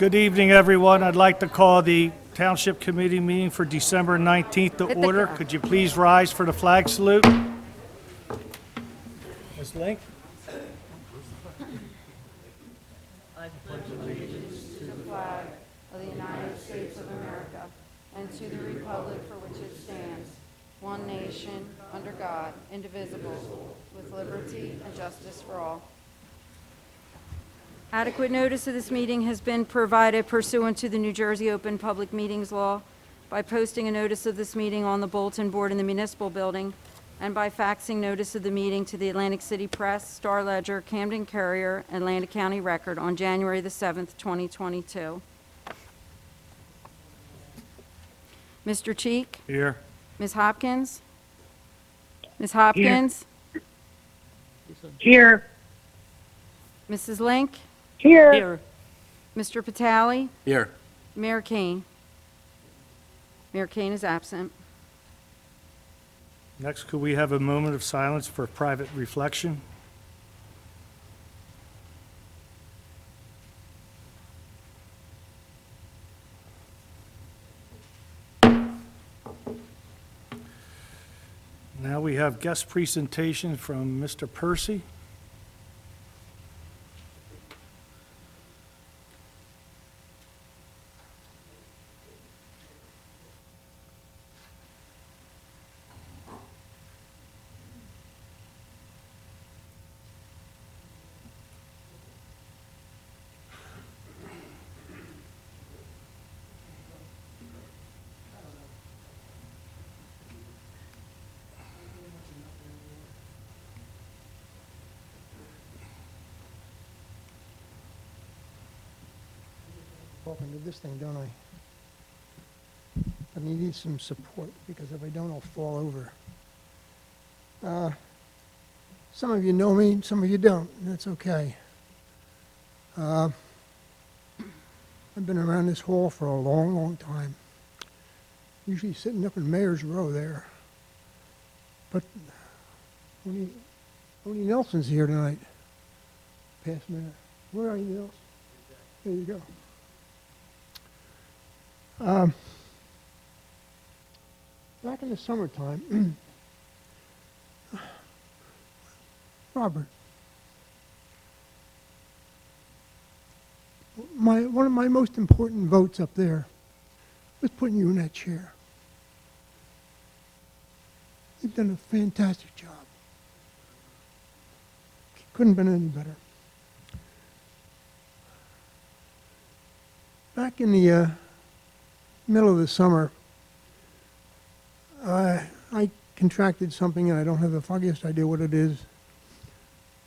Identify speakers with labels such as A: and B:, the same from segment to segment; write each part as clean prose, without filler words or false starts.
A: Good evening, everyone. I'd like to call the Township Committee meeting for December 19th to order. Could you please rise for the flag salute? Ms. Link?
B: Of the United States of America, and to the republic for which it stands, one nation, under God, indivisible, with liberty and justice for all. Adequate notice of this meeting has been provided pursuant to the New Jersey Open Public Meetings Law by posting a notice of this meeting on the bulletin board in the municipal building and by faxing notice of the meeting to the Atlantic City Press, Star Ledger, Camden Courier, and Atlantic County Record on January the 7th, 2022. Mr. Cheek?
A: Here.
B: Ms. Hopkins? Ms. Hopkins?
C: Here.
B: Mrs. Link?
C: Here.
B: Mr. Patali?
D: Here.
B: Mayor Kane? Mayor Kane is absent.
A: Next, could we have a moment of silence for private reflection? Now we have guest presentation from Mr. Percy.
E: Talking to this thing, don't I? But I need some support, because if I don't, I'll fall over. Some of you know me, some of you don't, and that's okay. I've been around this hall for a long, long time. Usually sitting up in Mayor's Row there. But only Nelson's here tonight. Pass a minute. Where are you, Nelson? There you go. Back in the summertime, Robert, one of my most important votes up there was putting you in that chair. You've done a fantastic job. Couldn't have been any better. Back in the middle of the summer, I contracted something, and I don't have the foggiest idea what it is.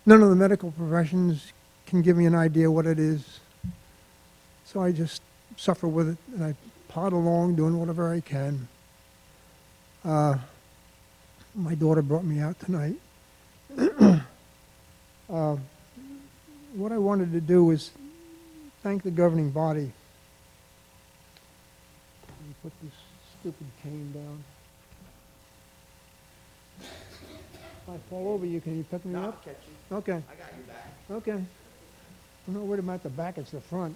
E: None of the medical professions can give me an idea what it is. So I just suffer with it, and I plod along doing whatever I can. My daughter brought me out tonight. What I wanted to do was thank the governing body. Let me put this stupid cane down. If I fall over you, can you pick me up?
D: I'll catch you.
E: Okay.
D: I got your back.
E: Okay. I'm not worried about the back, it's the front.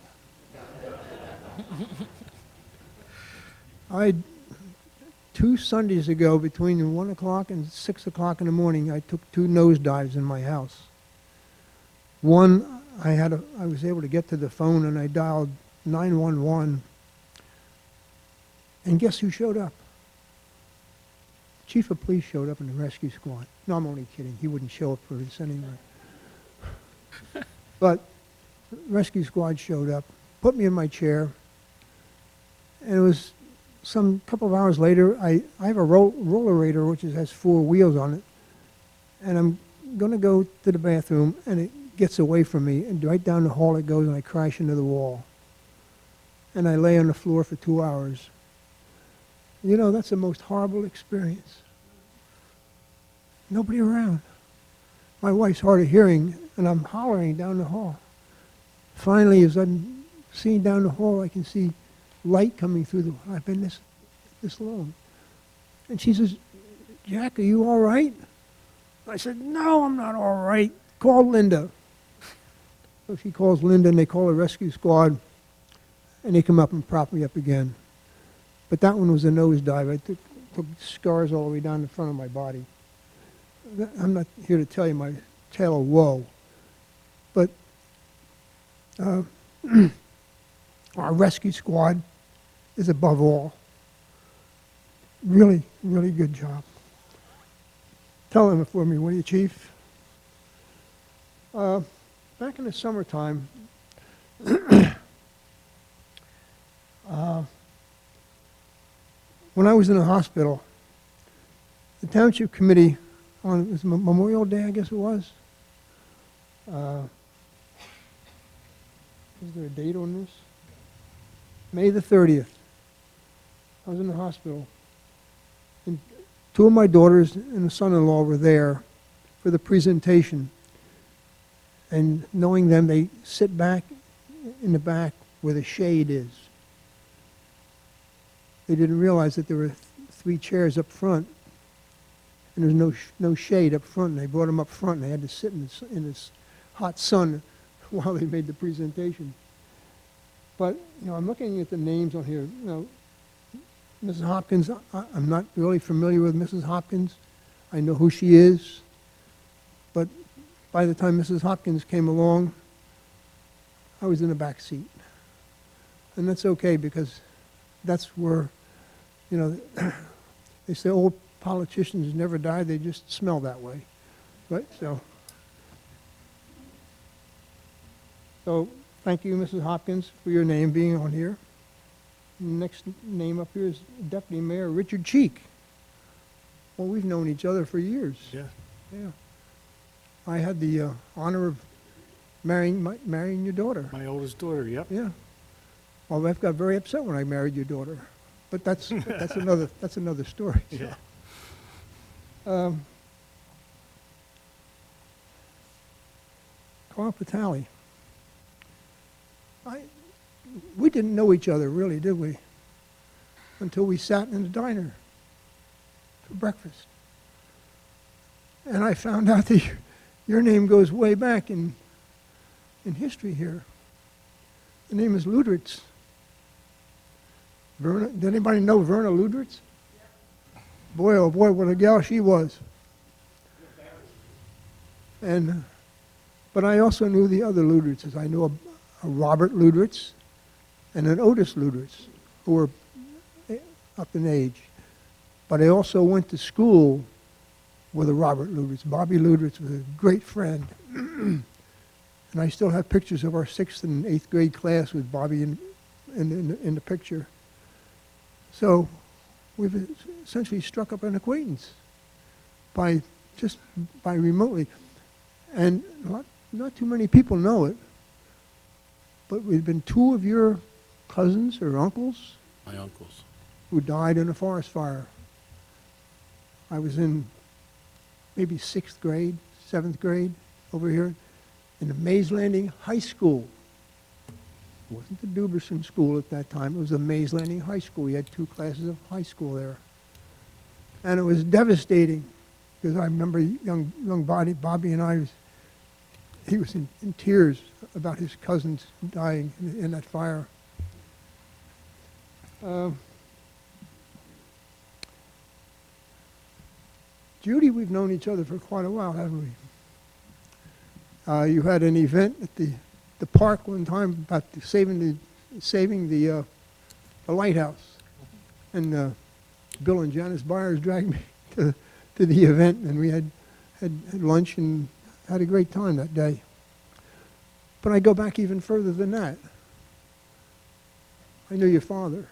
E: Two Sundays ago, between 1 o'clock and 6 o'clock in the morning, I took 2 nosedives in my house. One, I was able to get to the phone, and I dialed 911. And guess who showed up? Chief of police showed up in the rescue squad. No, I'm only kidding. He wouldn't show up for this anyway. But rescue squad showed up, put me in my chair, and it was some couple of hours later. I have a rollerator which has 4 wheels on it, and I'm going to go to the bathroom, and it gets away from me, and right down the hall it goes, and I crash into the wall. And I lay on the floor for 2 hours. You know, that's the most horrible experience. Nobody around. My wife's hard of hearing, and I'm hollering down the hall. Finally, as I'm seeing down the hall, I can see light coming through the. I've been this long. And she says, "Jack, are you all right?" I said, "No, I'm not all right. Call Linda." So she calls Linda, and they call a rescue squad. and they come up and prop me up again. But that one was a nosedive. I took scars all the way down the front of my body. I'm not here to tell you my tale of woe, but our rescue squad is above all. Really, really good job. Tell them it for me, will you, Chief? Back in the summertime, when I was in the hospital, the Township Committee, on it was Memorial Day, I guess it was. Is there a date on this? May the 30th. I was in the hospital. And two of my daughters and a son-in-law were there for the presentation. And knowing them, they sit back in the back where the shade is. They didn't realize that there were three chairs up front, and there was no shade up front. And they brought them up front, and they had to sit in this hot sun while they made the presentation. But I'm looking at the names on here. Mrs. Hopkins. I'm not really familiar with Mrs. Hopkins. I know who she is, but by the time Mrs. Hopkins came along, I was in the back seat, and that's okay because that's where, they say old politicians never die, they just smell that way, right? So thank you, Mrs. Hopkins, for your name being on here. Next name up here is Deputy Mayor Richard Cheek. Well, we've known each other for years.
A: Yeah.
E: Yeah. I had the honor of marrying your daughter.
A: My oldest daughter, yep.
E: Yeah. My wife got very upset when I married your daughter, but that's another story. So.
A: Yeah.
E: Carl Patali. We didn't know each other really, did we? Until we sat in the diner for breakfast, and I found out that your name goes way back in history here. The name is Ludritz. Verna, did anybody know Verna Ludritz? Boy, oh boy, what a gal she was. And, but I also knew the other Ludritzes. I knew a Robert Ludritz and an Otis Ludritz, who were up in age. But I also went to school with a Robert Ludritz. Bobby Ludritz was a great friend. And I still have pictures of our 6th and 8th grade class with Bobby in the picture. So we've essentially struck up an acquaintance by remotely. And not too many people know it, but we've been two of your cousins or uncles.
C: My uncles.
E: Who died in a forest fire. I was in maybe 6th grade, 7th grade over here in the Mays Landing High School. It wasn't the Duberson School at that time. It was the Mays Landing High School. We had 2 classes of high school there. And it was devastating because I remember young Bobby and I, he was in tears about his cousins dying in that fire. Judy, we've known each other for quite a while, haven't we? You had an event at the park one time about saving the lighthouse, and Bill and Janice Byers dragged me to the event, and we had lunch and had a great time that day. But I go back even further than that. I knew your father.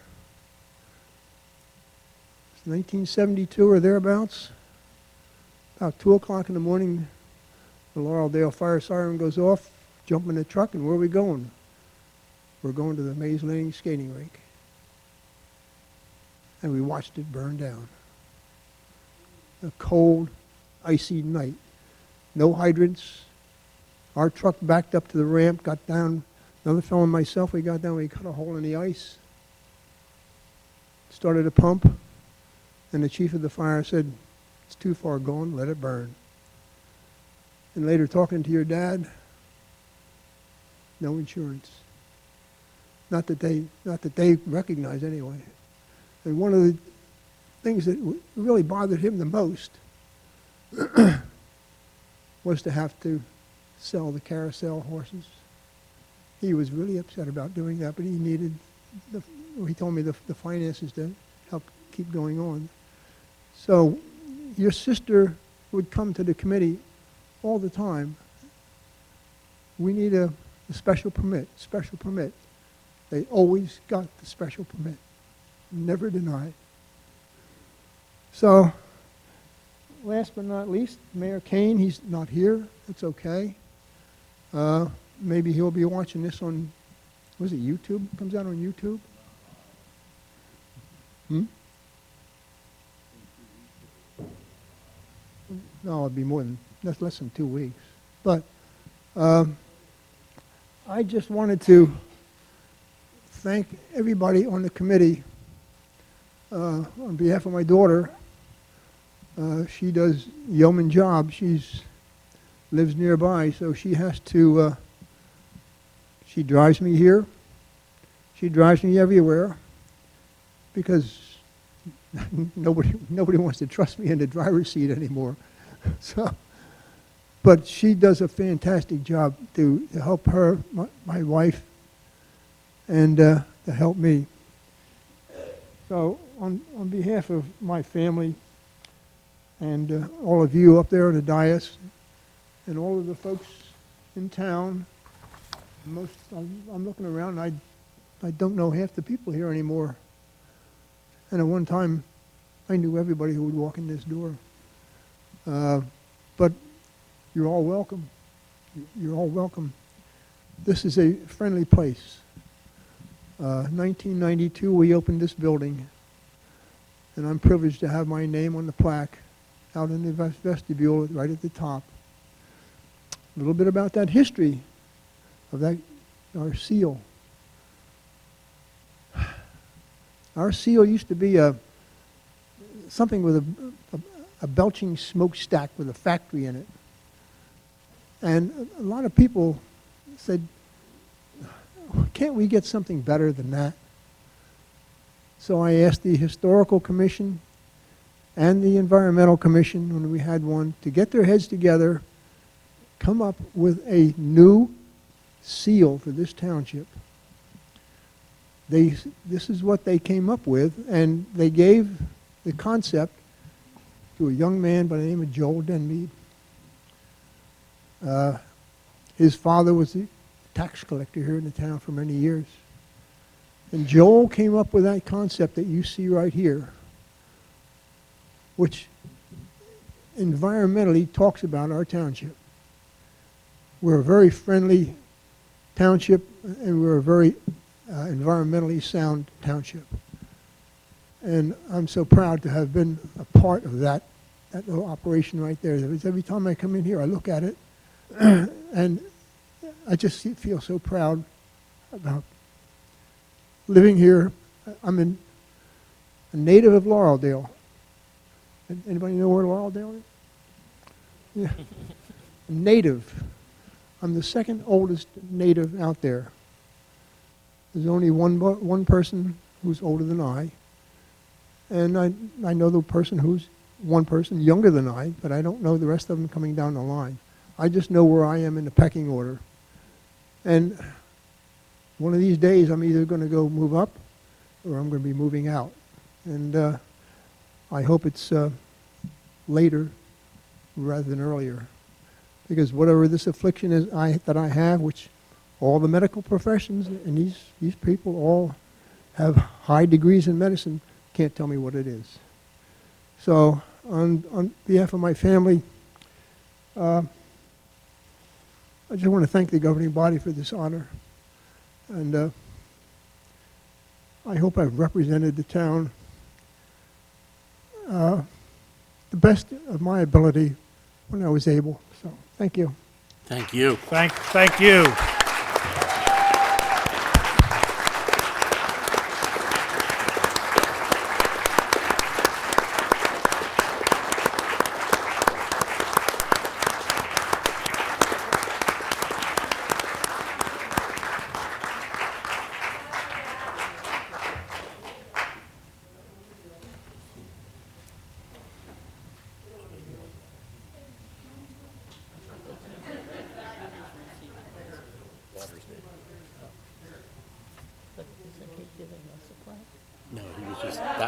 E: It's 1972 or thereabouts. About 2 o'clock in the morning, the Laureldale fire siren goes off, jump in the truck, and where are we going? We're going to the Mays Landing skating rink. And we watched it burn down. A cold, icy night. No hydrants. Our truck backed up to the ramp, got down. Another fellow and myself, we got down, we cut a hole in the ice. Started a pump, and the chief of the fire said, "It's too far gone, let it burn." And later talking to your dad, no insurance. not that they recognize anyway. And one of the things that really bothered him the most was to have to sell the carousel horses. He was really upset about doing that, but he needed, he told me the finances to help keep going on. So your sister would come to the committee all the time. We need a special permit, special permit. They always got the special permit, never denied. So, last but not least, Mayor Kane, he's not here. It's okay. Maybe he'll be watching this on, was it YouTube? Comes out on YouTube? No, it'd be more than, that's less than 2 weeks. But I just wanted to thank everybody on the committee on behalf of my daughter. She does yeoman job. She's lives nearby, so she has to, she drives me here. She drives me everywhere because nobody wants to trust me in the driver's seat anymore. So, but she does a fantastic job to help her, my wife, and to help me. So on behalf of my family and all of you up there at the dais and all of the folks in town, I'm looking around, I don't know half the people here anymore. And at one time, I knew everybody who would walk in this door. But you're all welcome. You're all welcome. This is a friendly place. 1992, we opened this building, and I'm privileged to have my name on the plaque out in the vestibule right at the top. A little bit about that history of that, our seal. Our seal used to be something with a belching smokestack with a factory in it. And a lot of people said, can't we get something better than that? So I asked the Historical Commission and the Environmental Commission, when we had one, to get their heads together, come up with a new seal for this township. This is what they came up with, and they gave the concept to a young man by the name of Joel Denmead. His father was a tax collector here in the town for many years. And Joel came up with that concept that you see right here, which environmentally talks about our township. We're a very friendly township, and we're a very environmentally sound township. And I'm so proud to have been a part of that little operation right there. Every time I come in here, I look at it, and I just feel so proud about living here. I'm a native of Laureldale. Anybody know where Laureldale is? Yeah. Native. I'm the second oldest native out there. There's only one person who's older than I. And I know the person who's one person younger than I, but I don't know the rest of them coming down the line. I just know where I am in the pecking order. And one of these days, I'm either going to go move up or I'm going to be moving out. And I hope it's later rather than earlier. Because whatever this affliction is that I have, which all the medical professions and these people all have high degrees in medicine, can't tell me what it is. So on behalf of my family, I just want to thank the governing body for this honor. And I hope I've represented the town the best of my ability when I was able. So thank you.
C: Thank you.
A: Thank you.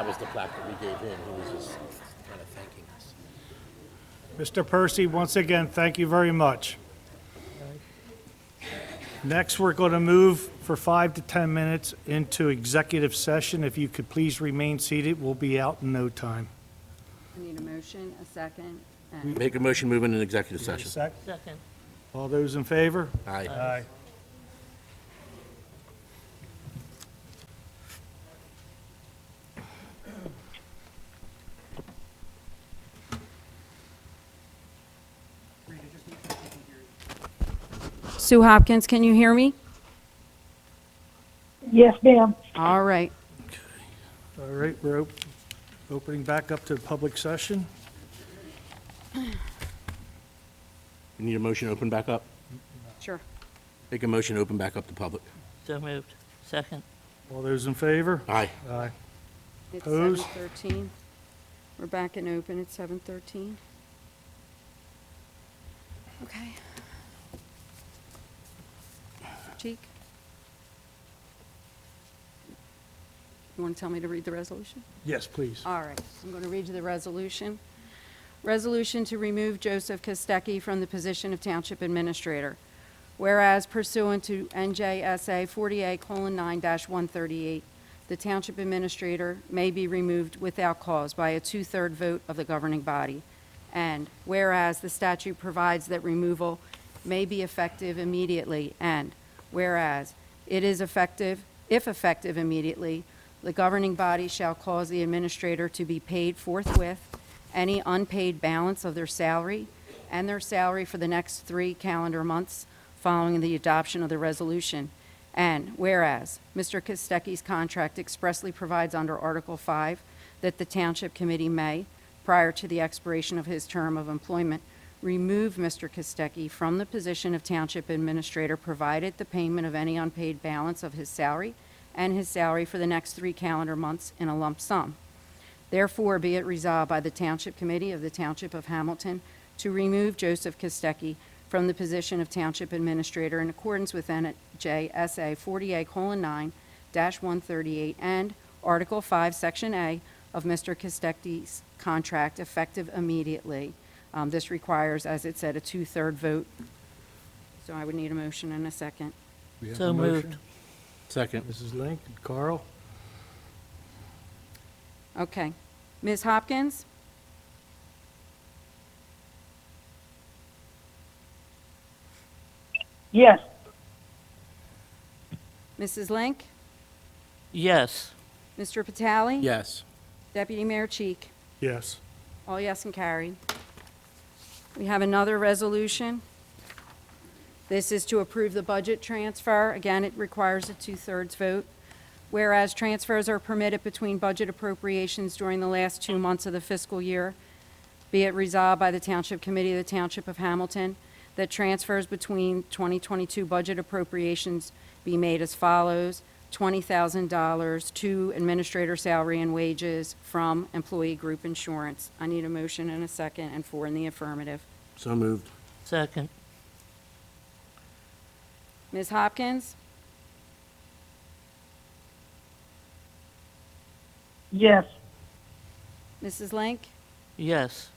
C: was the plaque that we gave him. He was just kind of thanking us.
A: Mr. Percy, once again, thank you very much. Next, we're going to move for 5 to 10 minutes into executive session. If you could please remain seated, we'll be out in no time.
B: I need a motion, a second, and
C: Make a motion, move into executive session.
D: Second.
A: All those in favor?
C: Aye.
A: Aye.
B: Sue Hopkins, can you hear me?
F: Yes, ma'am.
B: All right.
A: All right, we're opening back up to public session.
C: You need a motion to open back up?
B: Sure.
C: Make a motion to open back up to public.
D: So moved. Second.
A: All those in favor?
C: Aye.
A: Aye.
B: It's
A: Opposed?
B: 7:13. We're back and open at 7:13. Okay. Cheek? You want to tell me to read the resolution?
A: Yes, please.
B: All right, I'm going to read you the resolution. Resolution to remove Joseph Kostecki from the position of Township Administrator. Whereas pursuant to NJSA 48:9-138, the Township Administrator may be removed without cause by a two-third vote of the governing body. And whereas the statute provides that removal may be effective immediately, and whereas it is effective, if effective immediately, the governing body shall cause the administrator to be paid forthwith any unpaid balance of their salary and their salary for the next 3 calendar months following the adoption of the resolution. And whereas Mr. Kostecki's contract expressly provides under Article 5 that the Township Committee may, prior to the expiration of his term of employment, remove Mr. Kostecki from the position of Township Administrator provided the payment of any unpaid balance of his salary and his salary for the next 3 calendar months in a lump sum. Therefore, be it resolved by the Township Committee of the Township of Hamilton to remove Joseph Kostecki from the position of Township Administrator in accordance with NJSA 48:9-138 and Article 5, Section A of Mr. Kostecki's contract effective immediately. This requires, as it said, a two-third vote. So I would need a motion and a second.
A: We have
D: So
A: a
D: moved.
A: motion.
C: Second.
A: Mrs. Link, Carl?
B: Okay. Ms. Hopkins?
F: Yes.
B: Mrs. Link?
D: Yes.
B: Mr. Patali?
C: Yes.
B: Deputy Mayor Cheek?
A: Yes.
B: All yes and carried. We have another resolution. This is to approve the budget transfer. Again, it requires a two-thirds vote. Whereas transfers are permitted between budget appropriations during the last 2 months of the fiscal year, be it resolved by the Township Committee of the Township of Hamilton that transfers between 2022 budget appropriations be made as follows: $20,000 to administrator salary and wages from employee group insurance. I need a motion and a second, and 4 in the affirmative.
C: So moved.
D: Second.
B: Ms. Hopkins?
F: Yes.
B: Mrs. Link?
D: Yes.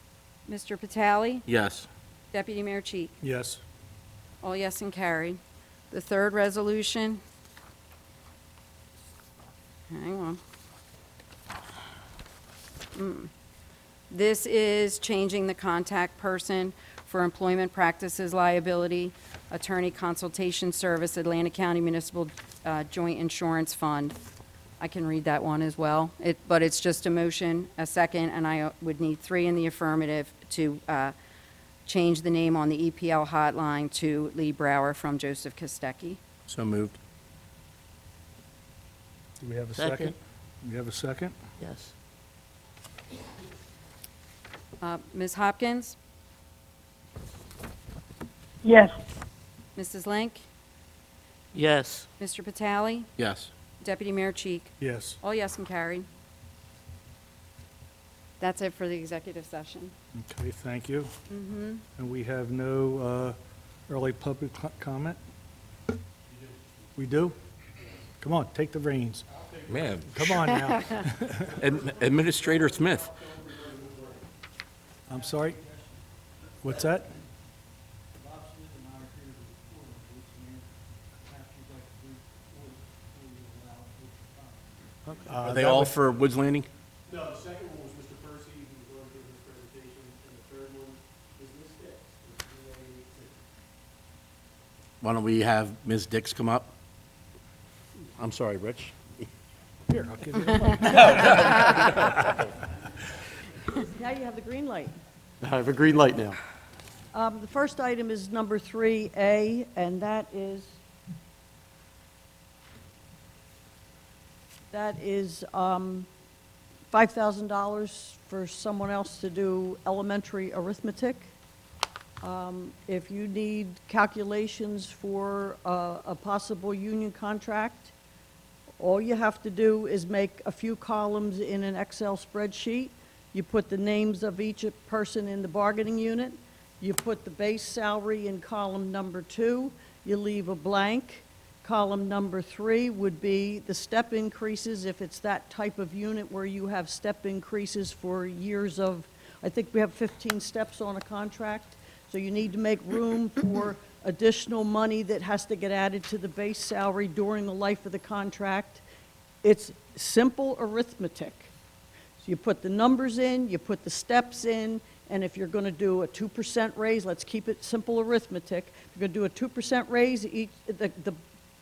B: Mr. Patali?
C: Yes.
B: Deputy Mayor Cheek?
A: Yes.
B: All yes and carried. The third resolution, hang on. This is changing the contact person for employment practices liability, attorney consultation service, Atlantic County Municipal Joint Insurance Fund. I can read that one as well, but it's just a motion, a second, and I would need 3 in the affirmative to change the name on the EPL hotline to Lee Brower from Joseph Kostecki.
C: So moved.
A: Do we have a second?
D: Second.
A: We have a second?
D: Yes.
B: Ms. Hopkins?
F: Yes.
B: Mrs. Link?
D: Yes.
B: Mr. Patali?
C: Yes.
B: Deputy Mayor Cheek?
A: Yes.
B: All yes and carried. That's it for the executive session.
A: Okay, thank you. And we have no early public comment? We do? Come on, take the reins.
C: Man,
A: Come on now.
C: Administrator Smith.
A: I'm sorry? What's that?
C: Are they all for Woods Landing?
G: No, the second one was Mr. Percy, who was going to give his presentation, and the third one is Ms. Dix.
C: Why don't we have Ms. Dix come up? I'm sorry, Rich.
A: Here, I'll give you the mic.
H: Now you have the green light.
I: I have a green light now.
H: The first item is number 3A, and that is $5,000 for someone else to do elementary arithmetic. If you need calculations for a possible union contract, all you have to do is make a few columns in an Excel spreadsheet. You put the names of each person in the bargaining unit. You put the base salary in column number 2. You leave a blank. Column number 3 would be the step increases, if it's that type of unit where you have step increases for years of, I think we have 15 steps on a contract. So you need to make room for additional money that has to get added to the base salary during the life of the contract. It's simple arithmetic. So you put the numbers in, you put the steps in, and if you're going to do a 2% raise, let's keep it simple arithmetic. If you're going to do a 2% raise, the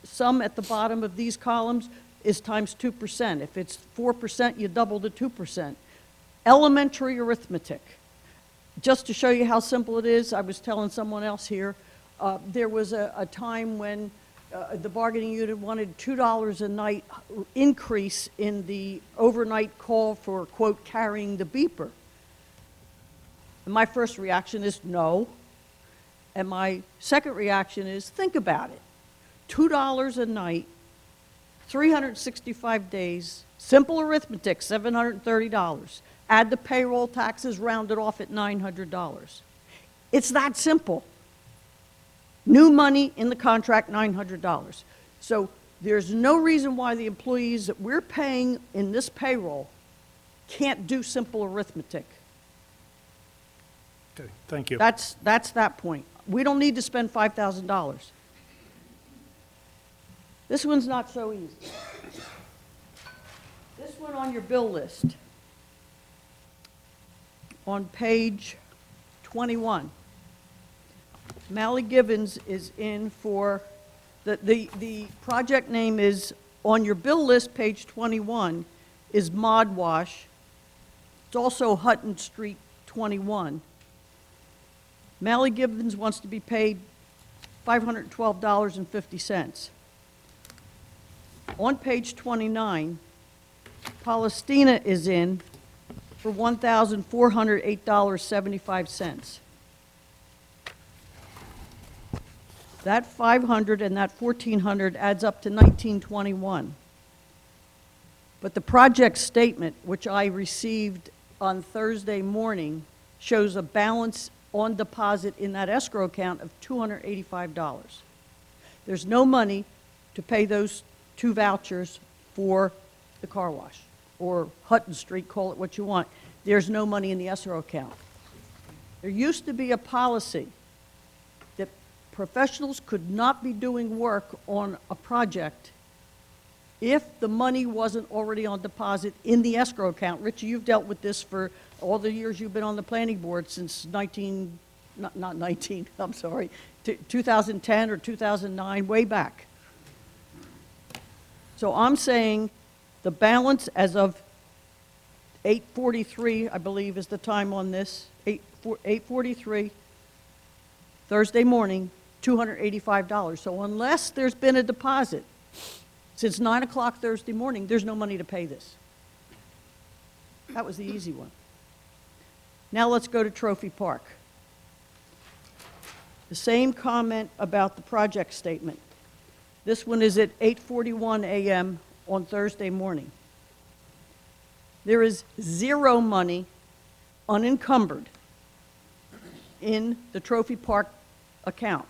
H: sum at the bottom of these columns is times 2%. If it's 4%, you double the 2%. Elementary arithmetic. Just to show you how simple it is, I was telling someone else here, there was a time when the bargaining unit wanted $2 a night increase in the overnight call for, quote, carrying the beeper. And my first reaction is no. And my second reaction is, think about it. $2 a night, 365 days, simple arithmetic, $730. Add the payroll taxes, round it off at $900. It's that simple. New money in the contract, $900. So there's no reason why the employees that we're paying in this payroll can't do simple arithmetic.
A: Okay, thank you.
H: That's that point. We don't need to spend $5,000. This one's not so easy. This one on your bill list, on page 21. Mally Givens is in for, the project name is, on your bill list, page 21, is Mod Wash. It's also Hutton Street 21. Mally Givens wants to be paid $512.50. On page 29, Palestina is in for $1,408.75. That 500 and that 1,400 adds up to 1,921. But the project statement, which I received on Thursday morning, shows a balance on deposit in that escrow account of $285. There's no money to pay those 2 vouchers for the car wash, or Hutton Street, call it what you want. There's no money in the escrow account. There used to be a policy that professionals could not be doing work on a project if the money wasn't already on deposit in the escrow account. Richie, you've dealt with this for all the years you've been on the planning board, since 2010 or 2009, way back. So I'm saying the balance as of 8:43, I believe is the time on this, 8:43, Thursday morning, $285. So unless there's been a deposit since 9 o'clock Thursday morning, there's no money to pay this. That was the easy one. Now let's go to Trophy Park. The same comment about the project statement. This one is at 8:41 a.m. on Thursday morning. There is 0 money unencumbered in the Trophy Park account.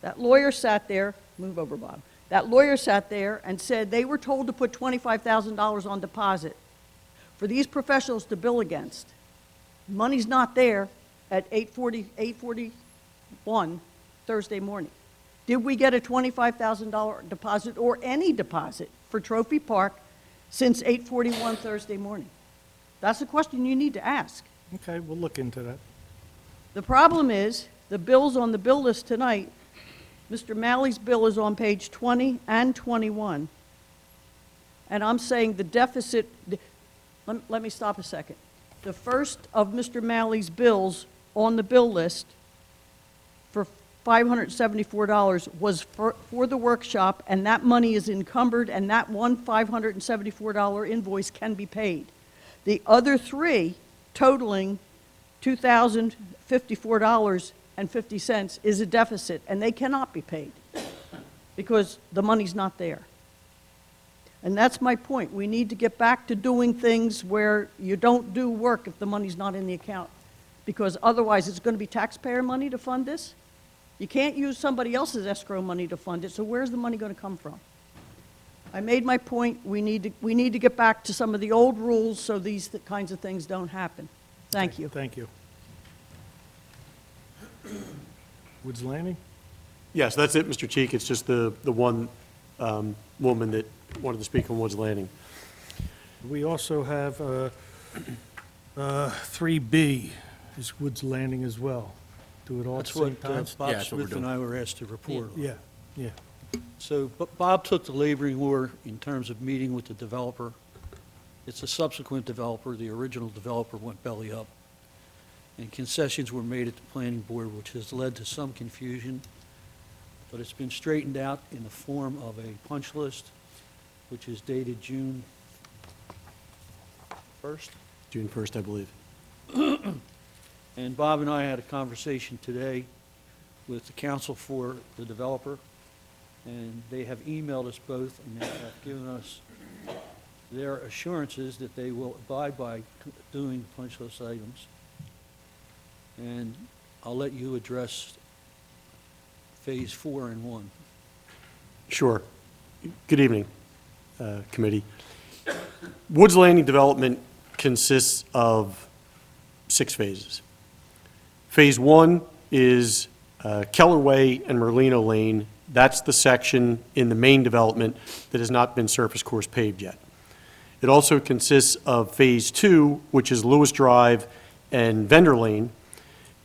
H: That lawyer sat there, move over, Bob. That lawyer sat there and said they were told to put $25,000 on deposit for these professionals to bill against. Money's not there at 8:41 Thursday morning. Did we get a $25,000 deposit or any deposit for Trophy Park since 8:41 Thursday morning? That's a question you need to ask.
A: Okay, we'll look into that.
H: The problem is, the bills on the bill list tonight, Mr. Malley's bill is on page 20 and 21. And I'm saying the deficit, let me stop a second. The first of Mr. Malley's bills on the bill list for $574 was for the workshop, and that money is encumbered, and that one $574 invoice can be paid. The other three, totaling $2,054.50, is a deficit, and they cannot be paid because the money's not there. And that's my point. We need to get back to doing things where you don't do work if the money's not in the account, because otherwise it's going to be taxpayer money to fund this. You can't use somebody else's escrow money to fund it, so where's the money going to come from? I made my point. We need to get back to some of the old rules so these kinds of things don't happen. Thank you.
A: Thank you. Woods Landing?
I: Yes, that's it, Mr. Cheek. It's just the one woman that wanted to speak on Woods Landing.
A: We also have 3B, is Woods Landing as well. Do it all at
J: That's
A: the same
J: what
A: time?
C: Yeah,
J: Bob
C: that's what we're
J: Smith and
C: doing.
J: I were asked to report on.
A: Yeah, yeah.
J: So Bob took the laboring war in terms of meeting with the developer. It's a subsequent developer. The original developer went belly up. And concessions were made at the planning board, which has led to some confusion. But it's been straightened out in the form of a punch list, which is dated June 1st.
I: June 1st, I believe.
J: And Bob and I had a conversation today with the counsel for the developer, and they have emailed us both, and they have given us their assurances that they will abide by doing punch list items. And I'll let you address Phase 4 and 1.
I: Sure. Good evening, committee. Woods Landing development consists of 6 phases. Phase 1 is Keller Way and Merlino Lane. That's the section in the main development that has not been surface course paved yet. It also consists of Phase 2, which is Lewis Drive and Vendor Lane,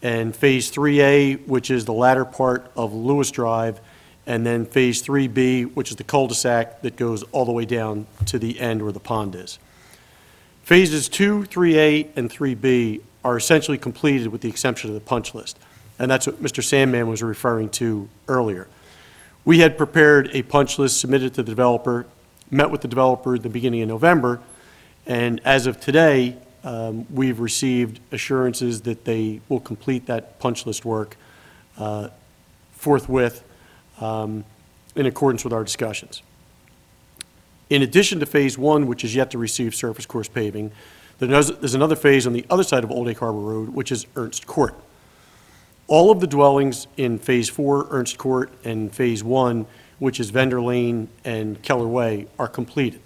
I: and Phase 3A, which is the latter part of Lewis Drive, and then Phase 3B, which is the cul-de-sac that goes all the way down to the end where the pond is. Phases 2, 3A, and 3B are essentially completed with the exception of the punch list, and that's what Mr. Sandman was referring to earlier. We had prepared a punch list, submitted to the developer, met with the developer at the beginning of November, and as of today, we've received assurances that they will complete that punch list work forthwith in accordance with our discussions. In addition to Phase 1, which is yet to receive surface course paving, there's another phase on the other side of Old Lake Harbor Road, which is Ernst Court. All of the dwellings in Phase 4, Ernst Court, and Phase 1, which is Vendor Lane and Keller Way, are completed.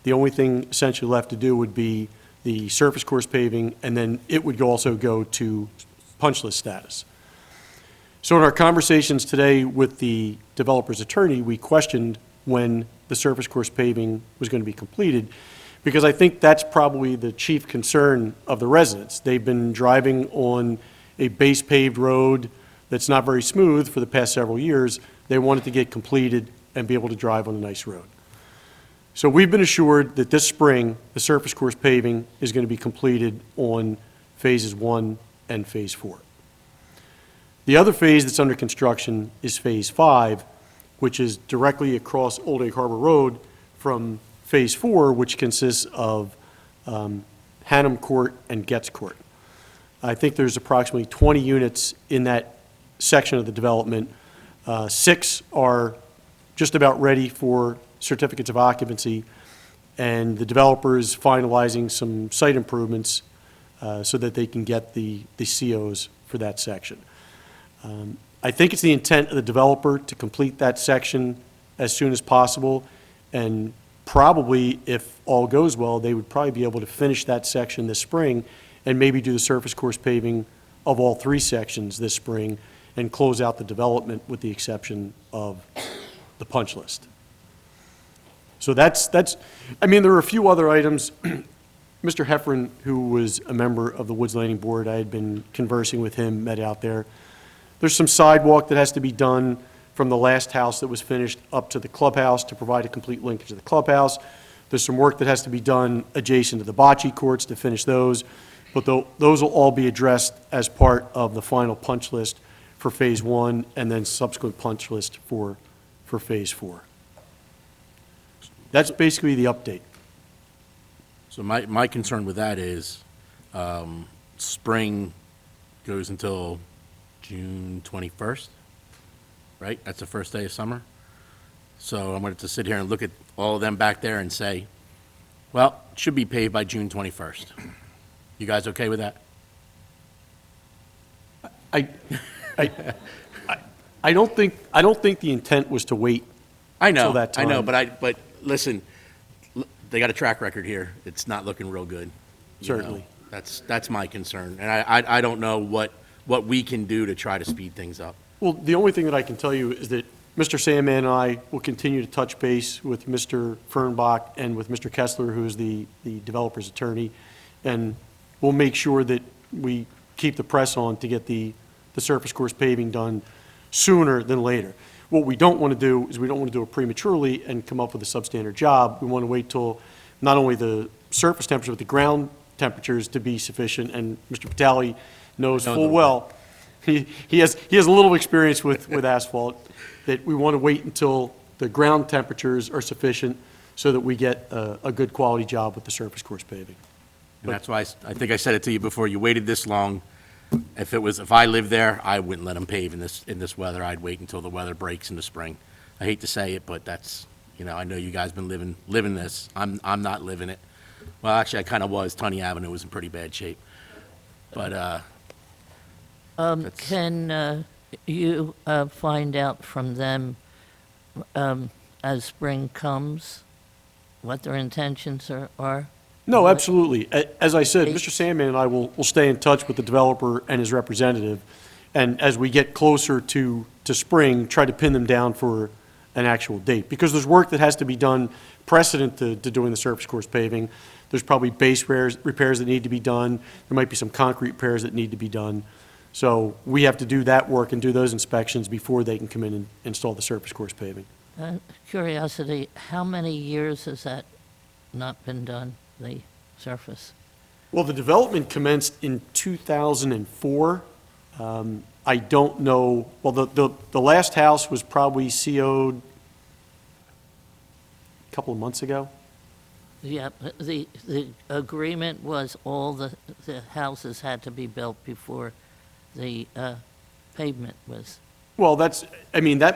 I: The only thing essentially left to do would be the surface course paving, and then it would also go to punch list status. So in our conversations today with the developer's attorney, we questioned when the surface course paving was going to be completed, because I think that's probably the chief concern of the residents. They've been driving on a base paved road that's not very smooth for the past several years. They want it to get completed and be able to drive on a nice road. So we've been assured that this spring, the surface course paving is going to be completed on Phases 1 and Phase 4. The other phase that's under construction is Phase 5, which is directly across Old Lake Harbor Road from Phase 4, which consists of Hannum Court and Getz Court. I think there's approximately 20 units in that section of the development. 6 are just about ready for certificates of occupancy, and the developer is finalizing some site improvements so that they can get the COs for that section. I think it's the intent of the developer to complete that section as soon as possible, and probably, if all goes well, they would probably be able to finish that section this spring and maybe do the surface course paving of all 3 sections this spring and close out the development with the exception of the punch list. So that's, I mean, there are a few other items. Mr. Heffron, who was a member of the Woods Landing Board, I had been conversing with him, met out there. There's some sidewalk that has to be done from the last house that was finished up to the clubhouse to provide a complete linkage to the clubhouse. There's some work that has to be done adjacent to the bocce courts to finish those, but those will all be addressed as part of the final punch list for Phase 1 and then subsequent punch list for Phase 4. That's basically the update.
C: So my concern with that is, spring goes until June 21st, right? That's the first day of summer. So I'm going to sit here and look at all of them back there and say, well, it should be paved by June 21st. You guys okay with that?
I: I don't think the intent was to wait.
C: I know,
I: Till that
C: I know,
I: time.
C: but listen, they got a track record here. It's not looking real good. you know.
I: Certainly.
C: That's my concern. And I don't know what we can do to try to speed things up.
I: Well, the only thing that I can tell you is that Mr. Sandman and I will continue to touch base with Mr. Fernbach and with Mr. Kessler, who is the developer's attorney, and we'll make sure that we keep the press on to get the surface course paving done sooner than later. What we don't want to do is we don't want to do it prematurely and come up with a substandard job. We want to wait till not only the surface temperature, but the ground temperatures to be sufficient, and Mr. Vitale knows full well, he has a little experience with asphalt, that we want to wait until the ground temperatures are sufficient so that we get a good quality job with the surface course paving.
C: And that's why I think I said it to you before, you waited this long. If I lived there, I wouldn't let them pave in this weather. I'd wait until the weather breaks in the spring. I hate to say it, but that's, I know you guys been living this. I'm not living it. Well, actually, I kind of was. Tunney Avenue was in pretty bad shape. But,
D: Can you find out from them as spring comes what their intentions are?
I: No, absolutely. As I said, Mr. Sandman and I will stay in touch with the developer and his representative, and as we get closer to spring, try to pin them down for an actual date. Because there's work that has to be done precedent to doing the surface course paving. There's probably base repairs that need to be done. There might be some concrete repairs that need to be done. So we have to do that work and do those inspections before they can come in and install the surface course paving.
D: Curiosity, how many years has that not been done, the surface?
I: Well, the development commenced in 2004. I don't know, well, the last house was probably CO'd a couple of months ago.
D: Yeah, the agreement was all the houses had to be built before the pavement was.
I: Well, that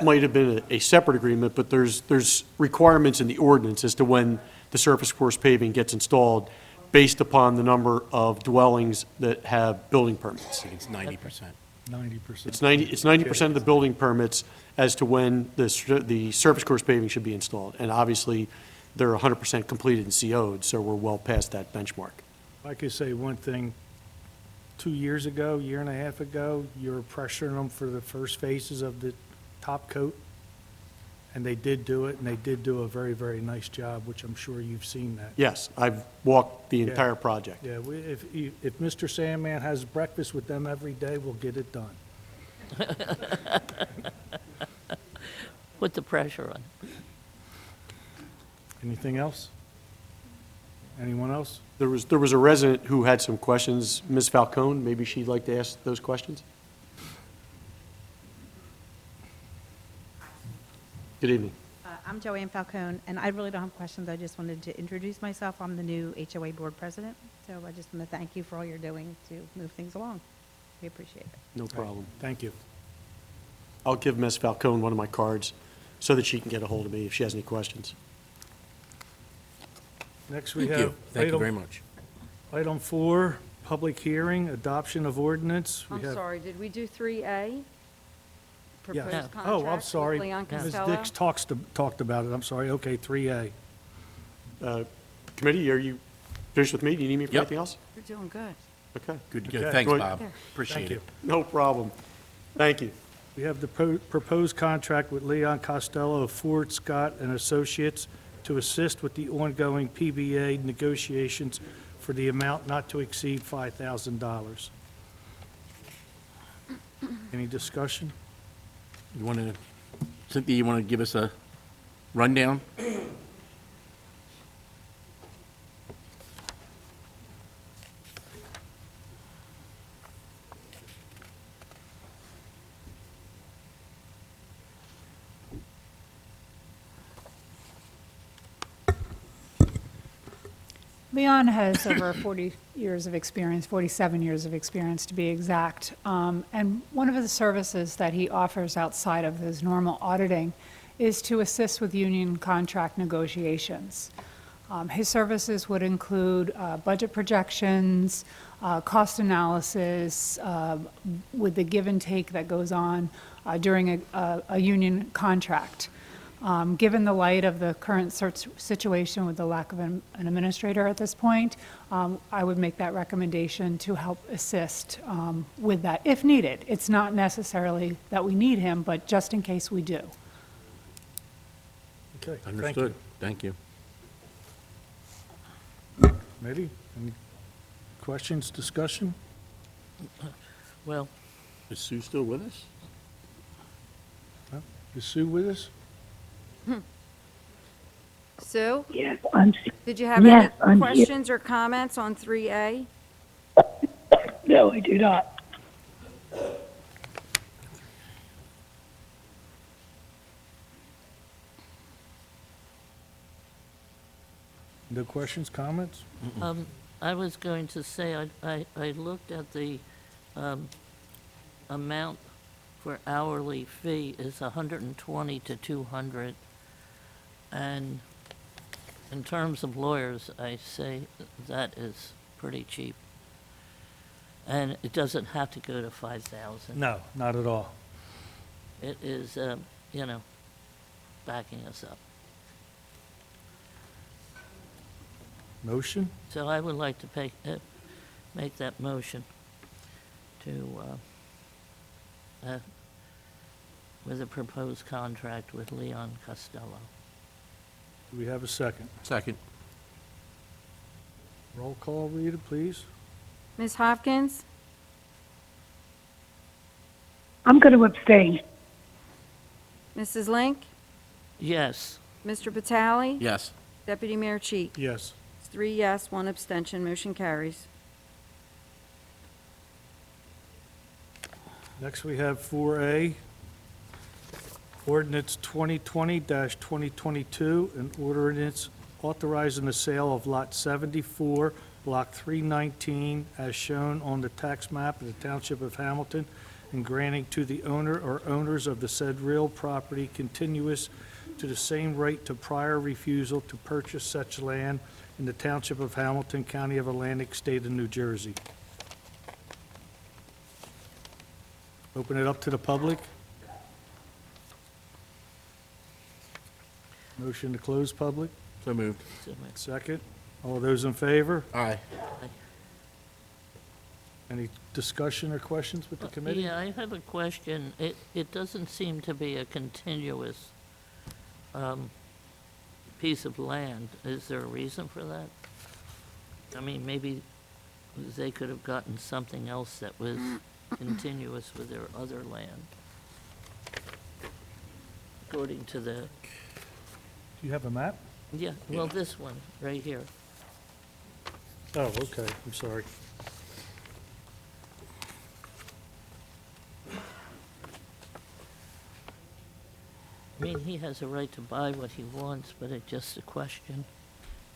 I: might have been a separate agreement, but there's requirements in the ordinance as to when the surface course paving gets installed based upon the number of dwellings that have building permits.
C: it's 90%.
A: 90%.
I: It's 90% of the building permits as to when the surface course paving should be installed. And obviously, they're 100% completed and CO'd, so we're well past that benchmark.
A: I could say one thing. 2 years ago, year and a half ago, you were pressuring them for the first phases of the top coat, and they did do it, and they did do a very, very nice job, which I'm sure you've seen that.
I: Yes, I've walked the
A: Yeah.
I: entire project.
A: Yeah, if Mr. Sandman has breakfast with them every day, we'll get it done.
D: Put the pressure on.
A: Anything else? Anyone else?
I: There was a resident who had some questions. Ms. Falcone, maybe she'd like to ask those questions? Good evening.
K: I'm Joanne Falcone, and I really don't have questions. I just wanted to introduce myself. I'm the new HOA Board President, so I just want to thank you for all you're doing to move things along. We appreciate it.
I: No problem.
A: Thank you.
I: I'll give Ms. Falcone one of my cards so that she can get a hold of me if she has any questions.
A: Next, we
C: Thank you.
A: have
C: Thank you very much.
A: item 4, public hearing, adoption of ordinance. We
B: I'm
A: have-
B: sorry, did we do 3A?
A: Yes.
B: proposed
A: Oh, I'm
B: contract with
A: sorry.
B: Leon
A: Ms.
B: Costello.
A: Dix talked about it. I'm sorry. Okay, 3A.
I: Committee, are you finished with me? Do you need me for
C: Yep.
I: anything else?
B: You're doing good.
I: Okay,
C: Good,
A: Okay.
C: good. Thanks,
I: Good.
C: Bob.
B: There.
C: Appreciate
A: Thank
C: it.
A: you.
I: no problem. Thank you.
A: We have the proposed contract with Leon Costello of Ford Scott and Associates to assist with the ongoing PBA negotiations for the amount not to exceed $5,000. Any discussion?
C: You want to, Cynthia, you want to give us a rundown?
L: Leon has over 40 years of experience, 47 years of experience to be exact. And one of the services that he offers outside of his normal auditing is to assist with union contract negotiations. His services would include budget projections, cost analysis, with the give and take that goes on during a union contract. Given the light of the current situation with the lack of an administrator at this point, I would make that recommendation to help assist with that if needed. It's not necessarily that we need him, but just in case we do.
A: Okay, thank you.
C: Understood. Thank you.
A: Ready? Any questions, discussion?
D: Well,
C: Is Sue still with us?
A: Is Sue with us?
B: Sue,
F: Yes,
B: did you have
F: Yes,
B: any
F: I'm here.
B: questions or comments on 3A?
F: no, I do not.
A: No questions, comments?
D: I was going to say, I looked at the amount for hourly fee is 120 to 200. And in terms of lawyers, I say that is pretty cheap. And it doesn't have to go to 5,000.
A: No, not at all.
D: It is, backing us up.
A: Motion?
D: So I would like to make that motion to, with a proposed contract with Leon Costello.
A: Do we have a second?
C: Second.
A: Roll call, Rita, please.
B: Ms. Hopkins?
F: I'm going to abstain.
B: Mrs. Link?
D: Yes.
B: Mr. Batali?
C: Yes.
B: Deputy Mayor Cheek?
A: Yes.
B: It's 3 yes, 1 abstention, motion carries.
A: Next, we have 4A, ordinance 2020-2022, an ordinance authorizing the sale of Lot 74, Block 319, as shown on the tax map of the Township of Hamilton, and granting to the owner or owners of the said real property continuous to the same right to prior refusal to purchase such land in the Township of Hamilton, County of Atlantic, State of New Jersey. Open it up to the public. Motion to close public.
C: So moved.
A: Second. All those in favor?
C: Aye.
A: Any discussion or questions with the committee?
D: Yeah, I have a question. It doesn't seem to be a continuous piece of land. Is there a reason for that? I mean, maybe they could have gotten something else that was continuous with their other land. According to the,
A: Do you have a map?
D: yeah, well, this one, right here.
A: Oh, okay, I'm sorry.
D: I mean, he has a right to buy what he wants, but it's just a question.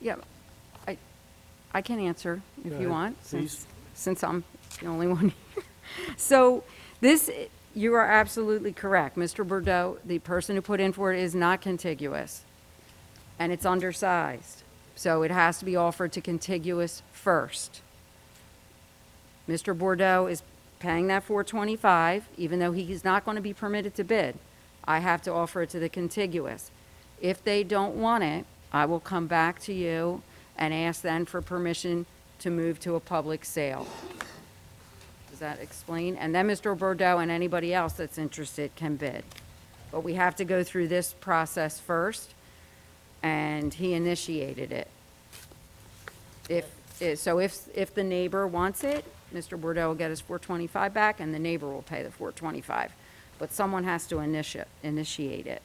B: Yeah, I can answer if
A: Go
B: you
A: ahead,
B: want,
A: please.
B: since I'm the only one here. So this, you are absolutely correct. Mr. Bordeaux, the person who put in for it, is not contiguous, and it's undersized. So it has to be offered to contiguous first. Mr. Bordeaux is paying that $425, even though he's not going to be permitted to bid. I have to offer it to the contiguous. If they don't want it, I will come back to you and ask then for permission to move to a public sale. Does that explain? And then Mr. Bordeaux and anybody else that's interested can bid. But we have to go through this process first, and he initiated it. If the neighbor wants it, Mr. Bordeaux will get his $425 back, and the neighbor will pay the $425. But someone has to initiate it.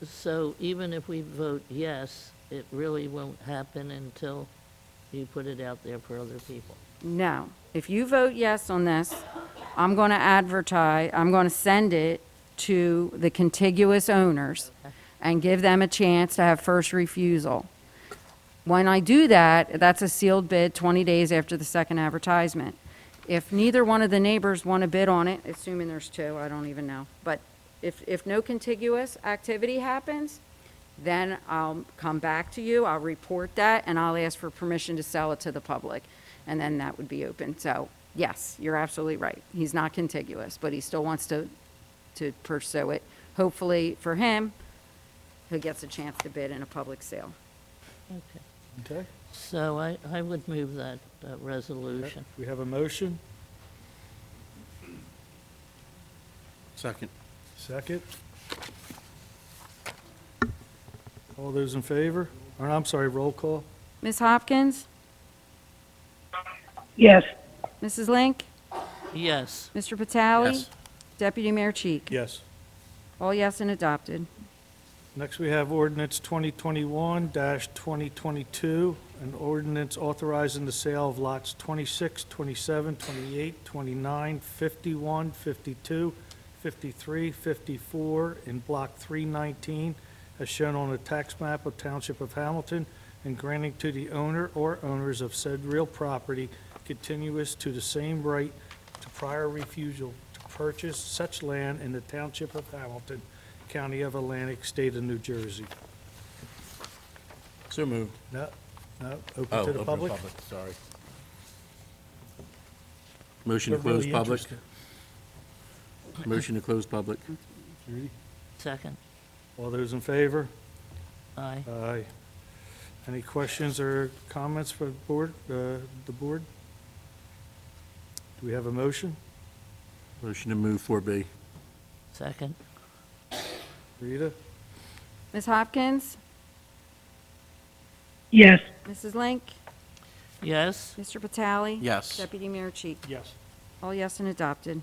D: So even if we vote yes, it really won't happen until you put it out there for other people?
B: No. If you vote yes on this, I'm going to advertise, I'm going to send it to the contiguous owners and give them a chance to have first refusal. When I do that, that's a sealed bid 20 days after the second advertisement. If neither one of the neighbors want to bid on it, assuming there's two, I don't even know, but if no contiguous activity happens, then I'll come back to you, I'll report that, and I'll ask for permission to sell it to the public, and then that would be open. So, yes, you're absolutely right. He's not contiguous, but he still wants to pursue it. Hopefully, for him, he gets a chance to bid in a public sale.
D: Okay.
A: Okay?
D: So I would move that resolution.
A: We have a motion.
C: Second.
A: Second. All those in favor? Or, I'm sorry, roll call.
B: Ms. Hopkins?
F: Yes.
B: Mrs. Link?
D: Yes.
B: Mr. Patali?
C: Yes.
B: Deputy Mayor Cheek?
A: Yes.
B: All yes and adopted.
A: Next, we have ordinance 2021-2022, an ordinance authorizing the sale of lots 26, 27, 28, 29, 51, 52, 53, 54 in Block 319, as shown on the tax map of Township of Hamilton, and granting to the owner or owners of said real property continuous to the same right to prior refusal to purchase such land in the Township of Hamilton, County of Atlantic, State of New Jersey.
C: So moved.
A: No, open
C: Oh,
A: to the
C: open
A: public?
C: sorry. Motion to
A: They're
C: close
A: really
C: public.
A: interested.
C: Motion to close public.
A: Judy?
D: Second.
A: All those in favor?
D: Aye.
A: Aye. Any questions or comments for the board? Do we have a motion?
C: Motion to move 4B.
D: Second.
A: Rita?
B: Ms. Hopkins?
F: Yes.
B: Mrs. Link?
D: Yes.
B: Mr. Patali?
C: Yes.
B: Deputy Mayor Cheek?
A: Yes.
B: All yes and adopted.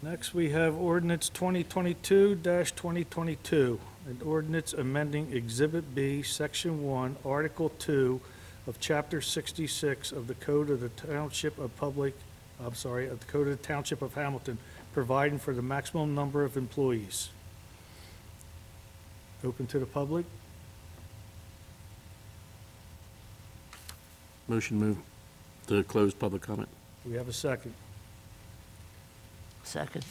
A: Next, we have ordinance 2022-2022, an ordinance amending Exhibit B, Section 1, Article 2 of Chapter 66 of the Code of the Township of the Code of the Township of Hamilton, providing for the maximum number of employees. Open to the public?
C: Motion move to close public comment.
A: Do we have a second?
D: Second.